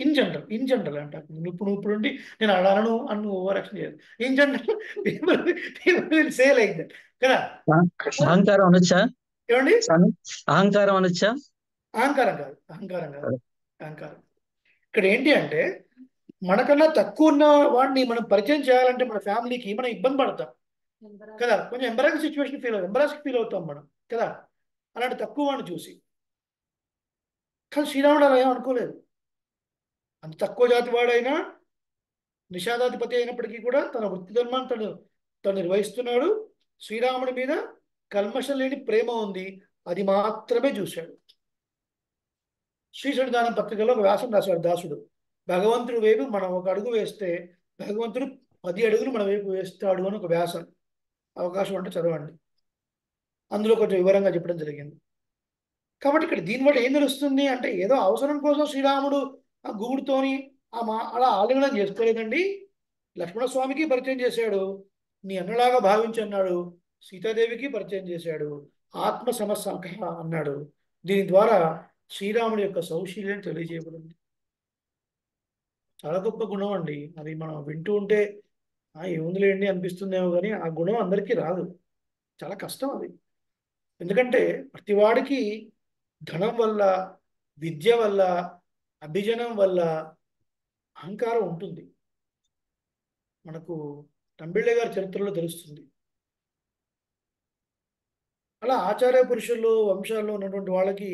ఇన్ జనరల్ అంట. ఇప్పుడు ఉండి నేను అడను అని ఓవర్ యాక్షన్ చేయాలి. In general people say like that కదా. అహంకారం అనొచ్చా? ఏమండి? అహంకారం అనొచ్చా? అహంకారం కాదు, అహంకారం కాదు, అహంకారం. ఇక్కడ ఏంటి అంటే మనకన్నా తక్కువ ఉన్న వాడిని మనం పరిచయం చేయాలంటే మన ఫ్యామిలీకి మనం ఇబ్బంది పడతాం కదా, కొంచెం ఎంబరాసింగ్ సిచ్యువేషన్ ఫీల్ అవుతాం మనం కదా, అలాంటి తక్కువ వాడిని చూసి. కానీ శ్రీరాముడు అలా ఏం అనుకోలేదు. అంత తక్కువ జాతి వాడైనా నిషాదాధిపతి అయినప్పటికీ కూడా తన వృత్తి ధర్మాన్ని తను నిర్వహిస్తున్నాడు. శ్రీరాముడి మీద కల్మషం లేని ప్రేమ ఉంది, అది మాత్రమే చూశాడు. శ్రీశైలదానం పత్రికలో ఒక వ్యాసం రాశాడు దాసుడు. భగవంతుడి వైపు మనం ఒక అడుగు వేస్తే భగవంతుడు 10 అడుగులు మన వైపు వేస్తాడు అని ఒక వ్యాసం. అవకాశం అంటే చదవండి, అందులో కొంచెం వివరంగా చెప్పడం జరిగింది. కాబట్టి ఇక్కడ దీనివల్ల ఏం తెలుస్తుంది అంటే ఏదో అవసరం కోసం శ్రీరాముడు ఆ గుగుడుతోని అలా ఆలింగనం చేసుకోలేదండి. లక్ష్మణస్వామికి పరిచయం చేశాడు, నీ అన్నలాగా భావించన్నాడు. సీతాదేవికి పరిచయం చేశాడు, ఆత్మ సమస్య అన్నాడు. దీని ద్వారా శ్రీరాముడి యొక్క సౌశీల్యం తెలియజేయబడింది. చాలా గొప్ప గుణం అండి. అది మనం వింటూ ఉంటే ఏముందిలేండి అనిపిస్తుందేమో, కానీ ఆ గుణం అందరికీ రాదు, చాలా కష్టం అది. ఎందుకంటే ప్రతివాడికి ధనం వల్ల, విద్య వల్ల, అభిజనం వల్ల అహంకారం ఉంటుంది. మనకు తంబిళ్ళ గారి చరిత్రలో తెలుస్తుంది. అలా ఆచార్య పురుషుల్లో వంశాల్లో ఉన్నటువంటి వాళ్ళకి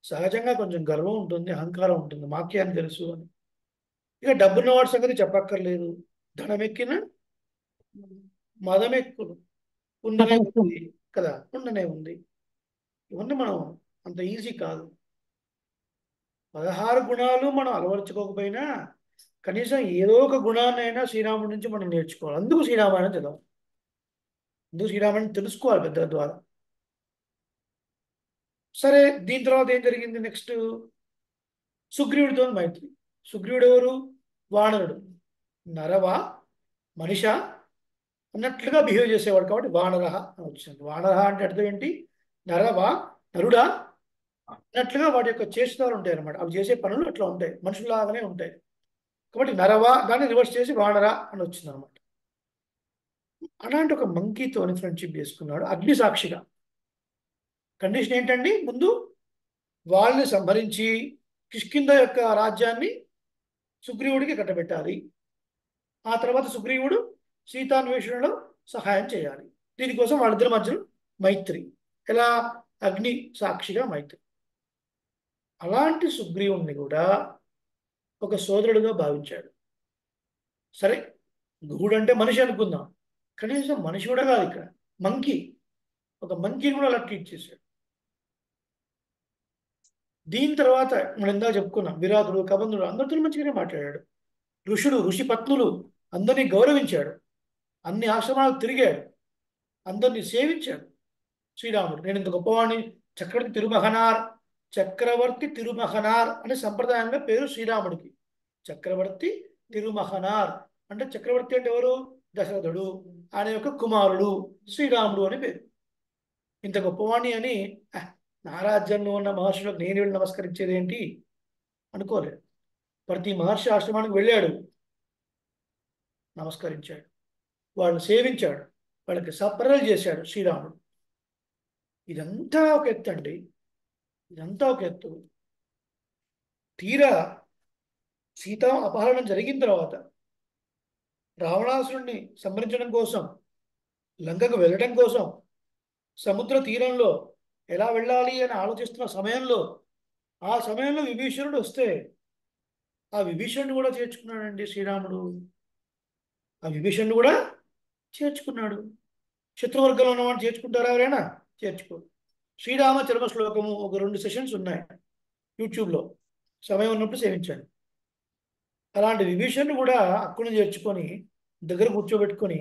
సహజంగా కొంచెం గర్వం ఉంటుంది, అహంకారం ఉంటుంది, మాకే అని తెలుసు అని. ఇక డబ్బున్న వాడి సంగతి చెప్పక్కర్లేదు. ధనం ఎక్కిన మదం ఎక్కును, ఉండనే ఉంది కదా, ఉండనే ఉంది. ఇవన్నీ మనం అంత ఈజీ కాదు. 16 గుణాలు మనం అలవర్చుకోకపోయినా కనీసం ఏదో ఒక గుణాన్నైనా శ్రీరాముడి నుంచి మనం నేర్చుకోవాలి. అందుకు శ్రీరామాయణం చదవాలి, అందుకు శ్రీరామాయణం తెలుసుకోవాలి పెద్దల ద్వారా. సరే, దీని తర్వాత ఏం జరిగింది? నెక్స్ట్ సుగ్రీవుడితో మైత్రి. సుగ్రీవుడు ఎవరు? వానరుడు. నరవా మనిష అన్నట్లుగా బిహేవ్ చేసేవాడు కాబట్టి వానర అని వచ్చింది. వానర అంటే అర్థం ఏంటి? నరవా, నరుడా అన్నట్లుగా వాటి యొక్క చేష్టాలు ఉంటాయి అన్నమాట. అవి చేసే పనులు అట్లా ఉంటాయి, మనుషులాగానే ఉంటాయి. కాబట్టి నరవా దాన్ని రివర్స్ చేసి వానర అని వచ్చింది అనమాట. అలాంటి ఒక మంకీతోని ఫ్రెండ్షిప్ చేసుకున్నాడు అగ్ని సాక్షిగా. కండిషన్ ఏంటండి? ముందు వాళ్ళని సంహరించి కిష్కింద యొక్క రాజ్యాన్ని సుగ్రీవుడికి కట్టబెట్టాలి. ఆ తర్వాత సుగ్రీవుడు సీతాన్వేషణలో సహాయం చేయాలి. దీనికోసం వాళ్ళిద్దరి మధ్యలో మైత్రి. ఎలా? అగ్ని సాక్షిగా మైత్రి. అలాంటి సుగ్రీవుణ్ణి కూడా ఒక సోదరుడుగా భావించాడు. సరే, గుహుడు అంటే మనిషి అనుకుందాం, కనీసం మనిషి కూడా కాదు, ఇక్కడ మంకీ, ఒక మంకీని కూడా అలా ట్రీట్ చేశాడు. దీని తర్వాత మనం ఇందాక చెప్పుకున్నాం, విరాటుడు, కబంధుడు అందరితో మంచిగానే మాట్లాడాడు. ఋషి పత్నులు అందరినీ గౌరవించాడు, అన్ని ఆశ్రమాలకు తిరిగాడు, అందరినీ సేవించాడు. శ్రీరాముడు నేను ఇంత గొప్పవాణ్ణి, చక్రవర్తి తిరుమహనార్ అనే సంప్రదాయంగా పేరు శ్రీరాముడికి. చక్రవర్తి తిరుమహనార్ అంటే చక్రవర్తి అంటే ఎవరు? దశరథుడు, ఆయన యొక్క కుమారుడు శ్రీరాముడు అని పేరు. ఇంత గొప్పవాణి అని నా రాజ్యంలో ఉన్న మహర్షులకు నేను వెళ్ళి నమస్కరించేది ఏంటి అనుకోలేదు. ప్రతి మహర్షి ఆశ్రమానికి వెళ్ళాడు, నమస్కరించాడు, వాళ్ళని సేవించాడు, వాళ్ళకి సపరలు చేశాడు శ్రీరాముడు. ఇదంతా ఒక ఎత్తు అండి, ఇదంతా ఒక ఎత్తు. తీరా సీత అపహరణం జరిగిన తర్వాత రావణాసురుణ్ణి సంహరించడం కోసం, లంకకు వెళ్ళడం కోసం సముద్ర తీరంలో ఎలా వెళ్ళాలి అని ఆలోచిస్తున్న సమయంలో, ఆ సమయంలో విభీషణుడు వస్తే ఆ విభీషణుడు కూడా చేర్చుకున్నాడండి శ్రీరాముడు. ఆ విభీషణుడు కూడా చేర్చుకున్నాడు. శత్రువర్గంలో ఉన్నవాడిని చేర్చుకుంటారా ఎవరైనా? చేర్చుకోరు. శ్రీరామ చరమ శ్లోకము ఒక 2 సెషన్స్ ఉన్నాయి యూట్యూబ్లో, సమయం ఉన్నప్పుడు సేవించాను. అలాంటి విభీషణుడు కూడా అక్కును చేర్చుకొని దగ్గర కూర్చోబెట్టుకొని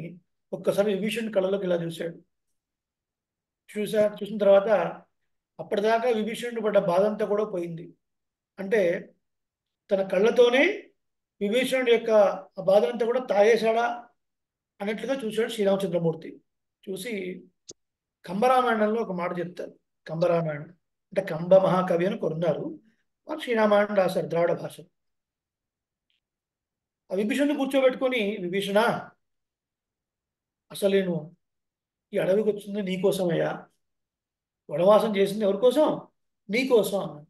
ఒక్కసారి విభీషణుడి కళ్ళలోకి ఇలా చూశాడు. చూసిన తర్వాత అప్పటిదాకా విభీషణుడు పడ్డ బాధ అంతా కూడా పోయింది. అంటే తన కళ్ళతోనే విభీషణుడి యొక్క ఆ బాధనంతా కూడా తాగేశాడా అన్నట్లుగా చూశాడు శ్రీరామచంద్రమూర్తి. చూసి కంబరామాయణంలో ఒక మాట చెప్తారు, కంబరామాయణం. అంటే కంబ మహాకవి అని కొన్నారు. వారు శ్రీరామాయణం రాశారు ద్రావిడ భాష. ఆ విభీషణుని కూర్చోబెట్టుకొని, విభీషణ, అసలు నేను ఈ అడవికి వచ్చింది నీకోసమయ్యా, వనవాసం చేసింది ఎవరి కోసం? నీకోసం అన్నాడు.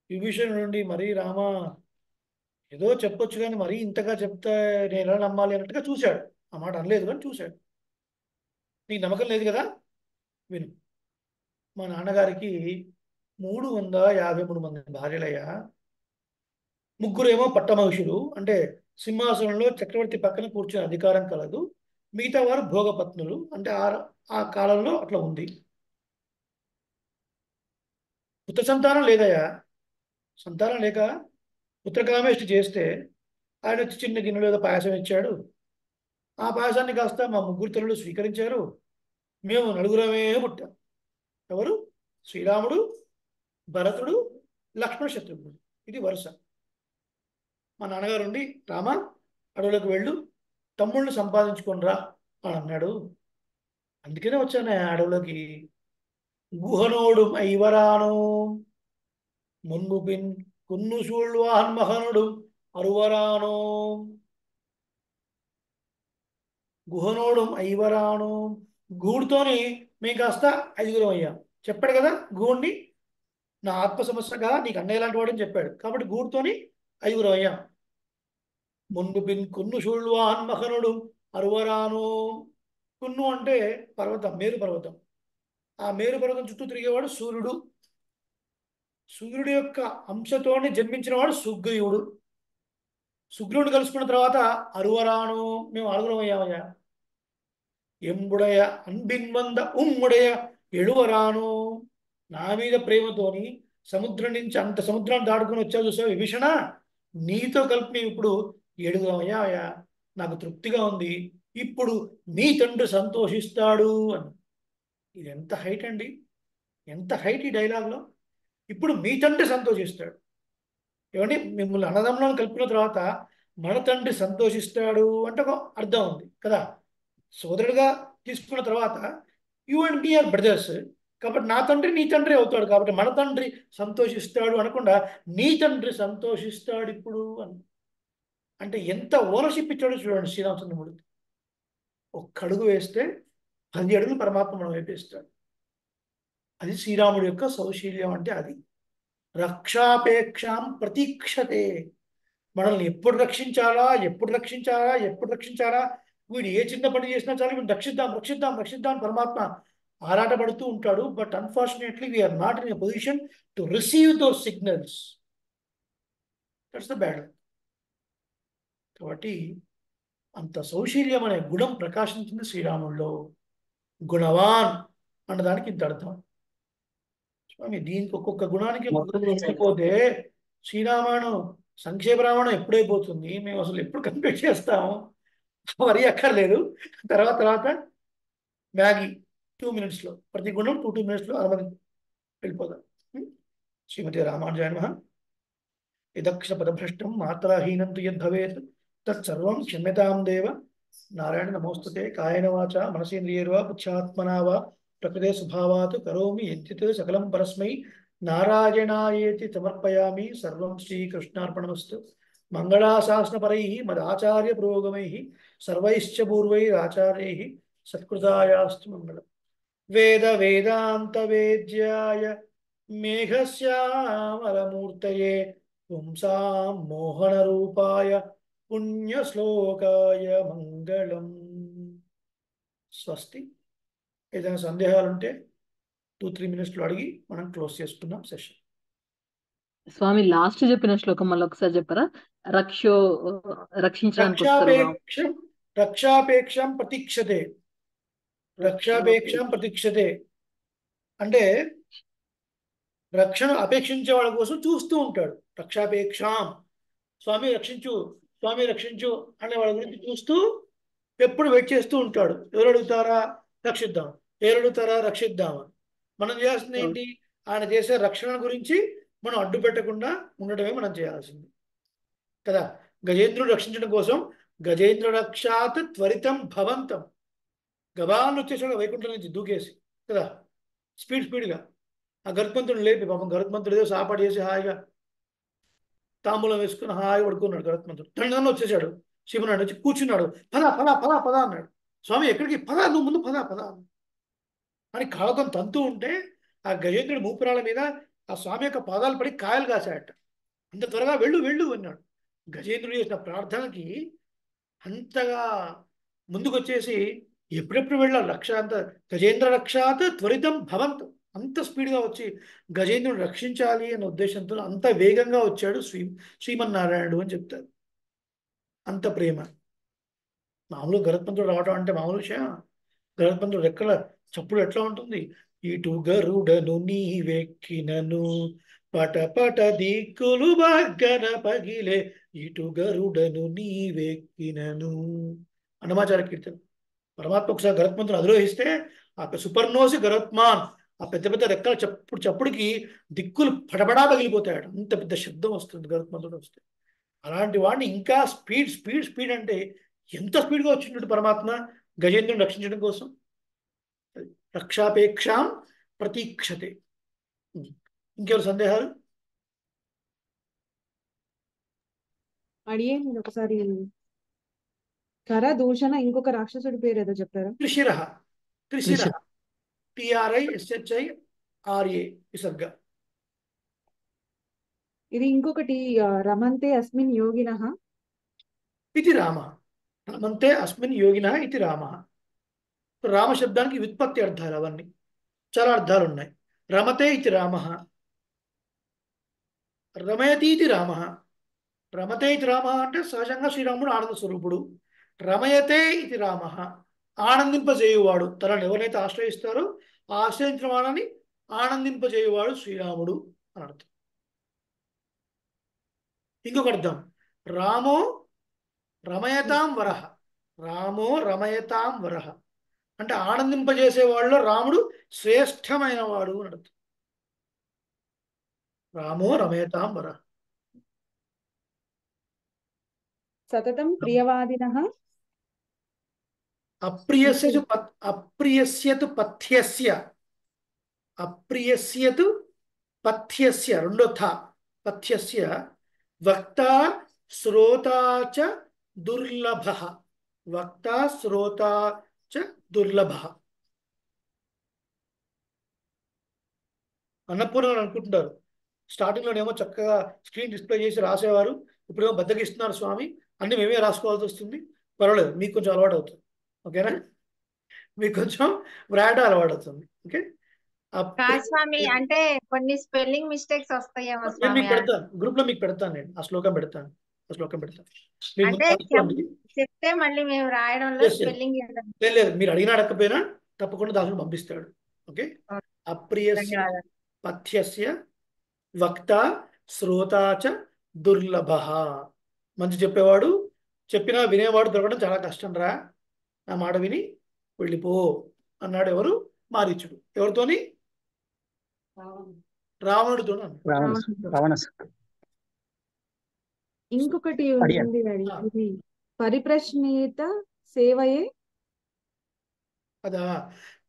విభీషణుడి నుండి మరీ రామ ఏదో చెప్పొచ్చు కానీ మరీ ఇంతగా చెప్తే నేను ఎలా నమ్మాలి అన్నట్టుగా చూశాడు. ఆ మాట అనలేదు కానీ చూశాడు. నీకు నమ్మకం లేదు కదా, విను. మా నాన్నగారికి 353 మంది భార్యలయ్యా. ముగ్గురేమో పట్టమహిషులు, అంటే సింహాసనంలో చక్రవర్తి పక్కన కూర్చునే అధికారం కలదు. మిగతా వారు భోగపత్నులు, అంటే ఆ కాలంలో అట్లా ఉంది. పుత్ర సంతానం లేదయ్యా. సంతానం లేక పుత్రకామేష్టి చేస్తే ఆయన వచ్చి చిన్న గిన్నెలో ఏదో పాయసం ఇచ్చాడు. ఆ పాయసాన్ని కాస్త మా ముగ్గురు తల్లులు స్వీకరించారు. మేము నలుగురమే పుట్టాం. ఎవరు? శ్రీరాముడు, భరతుడు, లక్ష్మణ, శత్రుఘ్నుడు. ఇది వరుస. మా నాన్నగారు ఉండి, రామ అడవులకు వెళ్ళు, తమ్ముళ్ళు సంపాదించుకొని రా అని అన్నాడు. అందుకనే వచ్చాను అడవులోకి. గుహనోడు ఐవరాను మున్ముపిన్ కున్ను సూళ్వాహన్ మహనుడు అరువరాను. గుహనోడు ఐవరాను. గూడుతోని మేము కాస్త 5గురం అయ్యాం. చెప్పాడు కదా గూడిని, నా ఆత్మ సమస్యగా నీకు అన్నయ్య లాంటి వాడని చెప్పాడు. కాబట్టి గూడుతోని 5గురం అయ్యాం. మున్ముపిన్ కున్ను సూళ్వాహన్ మహనుడు అరువరాను. కున్ను అంటే పర్వతం, మేరు పర్వతం. ఆ మేరు పర్వతం చుట్టూ తిరిగేవాడు సూర్యుడు. సూర్యుడి యొక్క అంశతోనే జన్మించిన వాడు సుగ్రీవుడు. సుగ్రీవుడు కలుసుకున్న తర్వాత అరువరాను, మేము 6గురం అయ్యామయ్యా. ఎంబుడయ అన్బిన్వంద ఉమ్ముడయ ఎడువరాను. నా మీద ప్రేమతోని సముద్రం నుంచి అంత సముద్రాన్ని దాటుకుని వచ్చావు చూసావు విభీషణ, నీతో కలిపి మేము ఇప్పుడు 7గురం అయ్యామయ్యా. నాకు తృప్తిగా ఉంది. ఇప్పుడు నీ తండ్రి సంతోషిస్తాడు అని. ఇది ఎంత హైట్ అండి, ఎంత హైట్ ఈ డైలాగ్లో. ఇప్పుడు మీ తండ్రి సంతోషిస్తాడు. ఏమండి, మిమ్మల్ని అన్నదమ్ములను కలిపిన తర్వాత మన తండ్రి సంతోషిస్తాడు అంటే ఒక అర్థం ఉంది కదా. సోదరుడిగా తీసుకున్న తర్వాత you and me are brothers, కాబట్టి నా తండ్రి నీ తండ్రి అవుతాడు. కాబట్టి మన తండ్రి సంతోషిస్తాడు అనకుండా నీ తండ్రి సంతోషిస్తాడు ఇప్పుడు అని. అంటే ఎంత ఓనర్షిప్ ఇచ్చాడో చూడండి శ్రీరామచంద్రమూర్తి. ఒక్క అడుగు వేస్తే 10 అడుగులు పరమాత్మ మనం వేపిస్తాడు. అది శ్రీరాముడి యొక్క సౌశీల్యం. అంటే అది రక్షాపేక్షాం ప్రతీక్షతే. మనల్ని ఎప్పుడు రక్షించాలా, ఎప్పుడు రక్షించాలా, ఎప్పుడు రక్షించాలా, వీడు ఏ చిన్న పని చేసినా చాలు వీడు రక్షిద్దాం రక్షిద్దాం రక్షిద్దాం పరమాత్మ ఆరాటపడుతూ ఉంటాడు. But unfortunately we are not in a position to receive those signals. That's the bad. కాబట్టి అంత సౌశీల్యం అనే గుణం ప్రకాశించింది శ్రీరాముల్లో. గుణవాన్ అన్నదానికి ఇంత అర్థం. స్వామి, దీనికి ఒక్కొక్క గుణానికి పోతే శ్రీరామాయణం సంక్షేప రామాయణం ఎప్పుడైపోతుంది, మేము అసలు ఎప్పుడు కంప్లీట్ చేస్తాము, మరీ అక్కర్లేదు. తర్వాత మ్యాగీ 2 minutesలో, ప్రతి గుణం 2 minutesలో అనుమతి వెళ్ళిపోదాం. శ్రీమతి రామానుజాయ నమః. యదక్ష పదభ్రష్టం మాత్రాహీనం తు యద్భవేత్ తత్సర్వం క్షమ్యతాం దేవ. నారాయణ నమోస్తుతే. కాయేన వాచా మనసేంద్రియైర్వా బుద్ధ్యాత్మనా వా ప్రకృతే స్వభావాత్ కరోమి యద్యత్ సకలం పరస్మై నారాయణాయేతి సమర్పయామి. సర్వం శ్రీకృష్ణార్పణమస్తు. మంగళాశాసనపరైః మదాచార్య పురోగమైః సర్వైశ్చ పూర్వైరాచార్యైః సత్కృతాయాస్తు మంగళం. వేద వేదాంత వేద్యాయ మేఘశ్యామలమూర్తయే పుంసాం మోహన రూపాయ పుణ్యశ్లోకాయ మంగళం. స్వస్తి. ఏదైనా సందేహాలు ఉంటే 2-3 minutesలో అడిగి మనం క్లోజ్ చేసుకున్నాం సెషన్. స్వామి లాస్ట్ చెప్పిన శ్లోకం మళ్ళీ ఒకసారి చెప్పరా? రక్షించడానికి రక్షాపేక్షం ప్రతీక్షతే. రక్షాపేక్షం ప్రతీక్షతే అంటే రక్షణ అపేక్షించే వాళ్ళ కోసం చూస్తూ ఉంటాడు. రక్షాపేక్షాం, స్వామి రక్షించు, స్వామి రక్షించు అనే వాళ్ళ గురించి చూస్తూ ఎప్పుడు వెయిట్ చేస్తూ ఉంటాడు. ఎవరు అడుగుతారా రక్షిద్దాం, ఎవరు అడుగుతారా రక్షిద్దామని. మనం చేయాల్సింది ఏంటి? ఆయన చేసే రక్షణ గురించి మనం అడ్డు పెట్టకుండా ఉండటమే మనం చేయాల్సింది కదా. గజేంద్రుడు రక్షించడం కోసం గజేంద్ర రక్షాత్ త్వరితం భవంతం, గబాలను వచ్చేసాడు వైకుంఠం నుంచి దూకేసి కదా, స్పీడ్గా. ఆ గరుత్మంతుడు లేపి, పాపం గరుత్మంతుడు ఏదో సాపాటు చేసి హాయిగా తాంబూలం వేసుకుని హాయిగా పడుకున్నాడు గరుత్మంతుడు. తండ్రి వచ్చేసాడు. శివనాడు వచ్చి కూర్చున్నాడు. పద పద పద పద అన్నాడు. స్వామి ఎక్కడికి? పద, నువ్వు ముందు పద పద అని కాళ్ళతో తంతూ ఉంటే ఆ గజేంద్రుడి మూపురాల మీద ఆ స్వామి యొక్క పాదాలు పడి కాయలు కాశాడట. అంత త్వరగా వెళ్ళు వెళ్ళు అన్నాడు. గజేంద్రుడు చేసిన ప్రార్థనకి అంతగా ముందుకొచ్చేసి ఎప్పుడెప్పుడు వెళ్ళాలి, రక్ష అంత గజేంద్ర రక్షాత్ త్వరితం భవంత్, అంత స్పీడ్గా వచ్చి గజేంద్రుడు రక్షించాలి అనే ఉద్దేశంతో అంత వేగంగా వచ్చాడు శ్రీమన్నారాయణుడు అని చెప్తారు. అంత ప్రేమ. మామూలు గరుత్మంతుడు రావడం అంటే మామూలు విషయం. గరుత్మంతుడు రెక్కల చప్పుడు ఎట్లా ఉంటుంది? ఇటు గరుడను నీవెక్కినను పట పట దిక్కులు బగ్గన పగిలే, ఇటు గరుడను నీవెక్కినను అన్నమాచార కీర్తన. పరమాత్మ ఒకసారి గరుత్మంతుడు అధిరోహిస్తే ఆ సుపర్ణోసి గరుత్మాన్, ఆ పెద్ద పెద్ద రెక్కల చప్పుడుకి దిక్కులు పడబడా పగిలిపోతాడు. అంత పెద్ద శబ్దం వస్తుంది గరుత్మంతుడు వస్తే. అలాంటి వాడిని ఇంకా స్పీడ్ స్పీడ్ స్పీడ్ అంటే ఎంత స్పీడ్గా వచ్చినట్టు పరమాత్మ గజేంద్రుని రక్షించడం కోసం. రక్షాపేక్షాం ప్రతీక్షతే. ఇంకెవరు సందేహాలు? అడిగే నేను ఒకసారి కర దూషణ ఇంకొక రాక్షసుడి పేరు ఏదో చెప్పారు. త్రిశిర. త్రిశిర. TRISHIRA విసర్గ. ఇది ఇంకొకటి రమంతే అస్మిన్ యోగినః ఇది రామ. రమంతే అస్మిన్ యోగినః ఇది రామ. రామ శబ్దానికి వ్యుత్పత్తి అర్థాలు అవన్నీ చాలా అర్థాలు ఉన్నాయి. రమతే ఇది రామ, రమయతి ఇది రామ. రమతే ఇది రామ అంటే సహజంగా శ్రీరాముడు ఆనంద స్వరూపుడు. రమయతే ఇది రామ, ఆనందింపజేయువాడు. తనను ఎవరైతే ఆశ్రయిస్తారో ఆ ఆశ్రయించిన వాళ్ళని ఆనందింపజేయువాడు శ్రీరాముడు అని అర్థం. ఇంకొక అర్థం, రామో రమయతాం వరహ. రామో రమయతాం వరహ అంటే ఆనందింపజేసే వాళ్ళలో రాముడు శ్రేష్టమైన వాడు అని అర్థం. రామో రమయతాం వరహ. సతతం ప్రియవాదినః అప్రియస్యతు అప్రియస్యతు పథ్యస్య. అప్రియస్యతు పథ్యస్య రెండో థ పథ్యస్య వక్తా శ్రోతా చ దుర్లభః. వక్తా శ్రోతా చ దుర్లభః. అన్నపూర్ణ అనుకుంటున్నారు. స్టార్టింగ్లోనేమో చక్కగా స్క్రీన్ డిస్ప్లే చేసి రాసేవారు. ఇప్పుడేమో బద్దకిస్తున్నారు స్వామి, అన్ని మేమే రాసుకోవాల్సి వస్తుంది. పర్వాలేదు, మీకు కొంచెం అలవాటు అవుతుంది. ఓకేనా? మీకు కొంచెం వ్రాయడం అలవాటు అవుతుంది. ఓకే. స్వామి అంటే కొన్ని స్పెల్లింగ్ మిస్టేక్స్ వస్తాయేమో నేను స్వామి. మీకు పెడతాను, గ్రూప్ లో మీకు పెడతాను. నేను ఆ శ్లోకం పెడతాను. అంటే చెప్తే మళ్ళీ మేము రాయడంలో స్పెల్లింగ్ లేదు, మీరు అడిగినా అడగకపోయినా తప్పకుండా దాంట్లో పంపిస్తాడు. ఓకే. అప్రియస్య పథ్యస్య వక్త శ్రోతా చ దుర్లభః. మంచి చెప్పేవాడు, చెప్పినా వినేవాడు దొరకడం చాలా కష్టం రా. నా మాట విని వెళ్ళిపో అన్నాడు ఎవరు? మారీచుడు. ఎవరితోని? రావణుడితో. ఇంకొకటి ఉంది ఇది పరిప్రశ్నేత సేవయే. అదా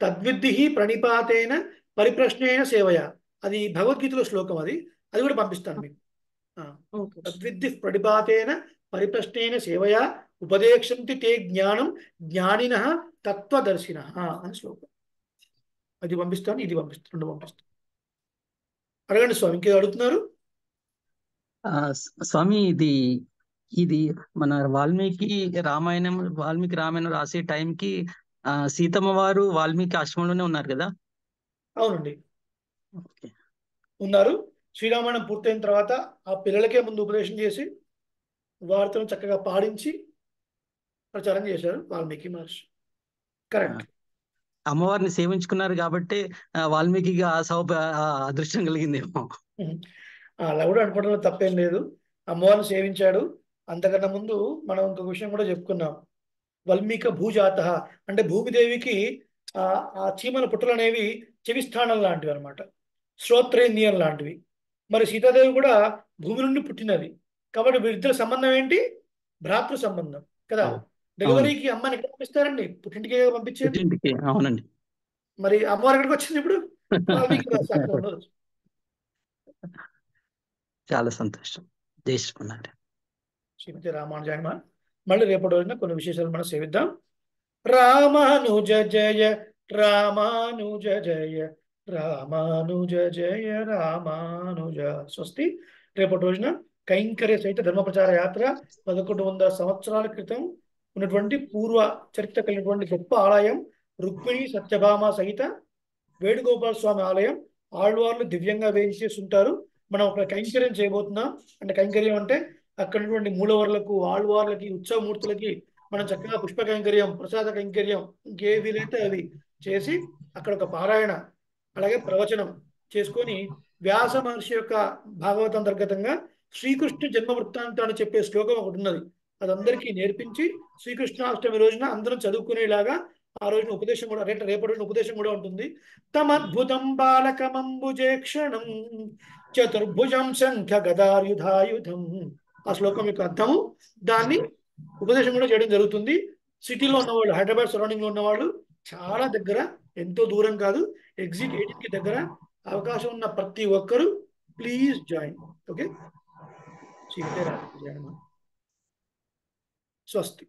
తద్విద్ధి ప్రణిపాతేన పరిప్రశ్నేన సేవయ. అది భగవద్గీతలో శ్లోకం. అది కూడా పంపిస్తాను మీకు. తద్విద్ధి ప్రణిపాతేన పరిప్రశ్నేన సేవయ ఉపదేక్షంతి తే జ్ఞానం జ్ఞానినః తత్వదర్శినః అని శ్లోకం. అది పంపిస్తాను, ఇది పంపిస్తాను, రెండు పంపిస్తాను. అడగండి స్వామి, ఇంకేదో అడుగుతున్నారు? స్వామి ఇది మన వాల్మీకి రామాయణం రాసే టైంకి సీతమ్మ వారు వాల్మీకి ఆశ్రమంలోనే ఉన్నారు కదా? అవునండి, ఉన్నారు. శ్రీరామాయణం పూర్తయిన తర్వాత ఆ పిల్లలకే ముందు ఉపదేశం చేసి వారితో చక్కగా పాడించి ప్రచారం చేశారు వాల్మీకి మహర్షి. కరెక్ట్. అమ్మవారిని సేవించుకున్నారు కాబట్టి వాల్మీకి అదృష్టం కలిగిందేమో. అలా కూడా అనుకోవడంలో తప్పేం లేదు. అమ్మవారిని సేవించాడు. అంతకన్నా ముందు మనం ఇంకొక విషయం కూడా చెప్పుకున్నాం. వల్మీక భూజాత అంటే భూమిదేవికి ఆ చీమల పుట్టలు అనేవి చెవిస్థానం లాంటివి అనమాట, శ్రోత్రేంద్రియం లాంటివి. మరి సీతాదేవి కూడా భూమి నుండి పుట్టినది కాబట్టి వీరిద్దరి సంబంధం ఏంటి? భ్రాతృ సంబంధం కదా. డెలివరీకి అమ్మని ఎక్కడ పంపిస్తారండి? పుట్టింటికే పంపించేది. అవునండి. మరి అమ్మవారు ఎక్కడికి వచ్చింది ఇప్పుడు? వాల్మీకి రాసి అక్కడ ఉండదు. చాలా సంతోషం. జై శ్రీమన్నారాయణ. శ్రీమతి రామానుజాయమ. మళ్ళీ రేపటి రోజున కొన్ని విశేషాలు మనం సేవిద్దాం. రామానుజ జయ రామానుజ జయ రామానుజ జయ రామానుజ. స్వస్తి. రేపటి రోజున కైంకర్య సహిత ధర్మ ప్రచార యాత్ర 1100 సంవత్సరాల క్రితం ఉన్నటువంటి పూర్వ చరిత్ర కలిగినటువంటి గొప్ప ఆలయం రుక్మిణి సత్యభామ సహిత వేణుగోపాల స్వామి ఆలయం. ఆళ్వార్లు దివ్యంగా వేయించేస్తుంటారు. మనం ఒక కైంకర్యం చేయబోతున్నాం. అంటే కైంకర్యం అంటే అక్కడ ఉన్నటువంటి మూలవర్లకు, ఆళ్వార్లకి, ఉత్సవమూర్తులకి మనం చక్కగా పుష్ప కైంకర్యం, ప్రసాద కైంకర్యం, ఇంకే వీలైతే అవి చేసి అక్కడ ఒక పారాయణ అలాగే ప్రవచనం చేసుకొని వ్యాస మహర్షి యొక్క భాగవత అంతర్గతంగా శ్రీకృష్ణ జన్మ వృత్తాంతాన్ని చెప్పే శ్లోకం ఒకటి ఉన్నది. అదందరికీ నేర్పించి శ్రీకృష్ణాష్టమి రోజున అందరం చదువుకునేలాగా ఆ రోజున ఉపదేశం కూడా, రేపటి రోజున ఉపదేశం కూడా ఉంటుంది. తమద్భుతం బాలకమంబుజేక్షణం చతుర్భుజం శంఖ గదాయుధాయుధం. ఆ శ్లోకం యొక్క అర్థము, దాన్ని ఉపదేశం కూడా చేయడం జరుగుతుంది. సిటీలో ఉన్నవాళ్ళు, హైదరాబాద్ సరౌండింగ్ లో ఉన్నవాళ్ళు, చాలా దగ్గర, ఎంతో దూరం కాదు, ఎగ్జిట్ 18 కి దగ్గర, అవకాశం ఉన్న ప్రతి ఒక్కరూ ప్లీజ్ జాయిన్. ఓకే. స్వస్తి.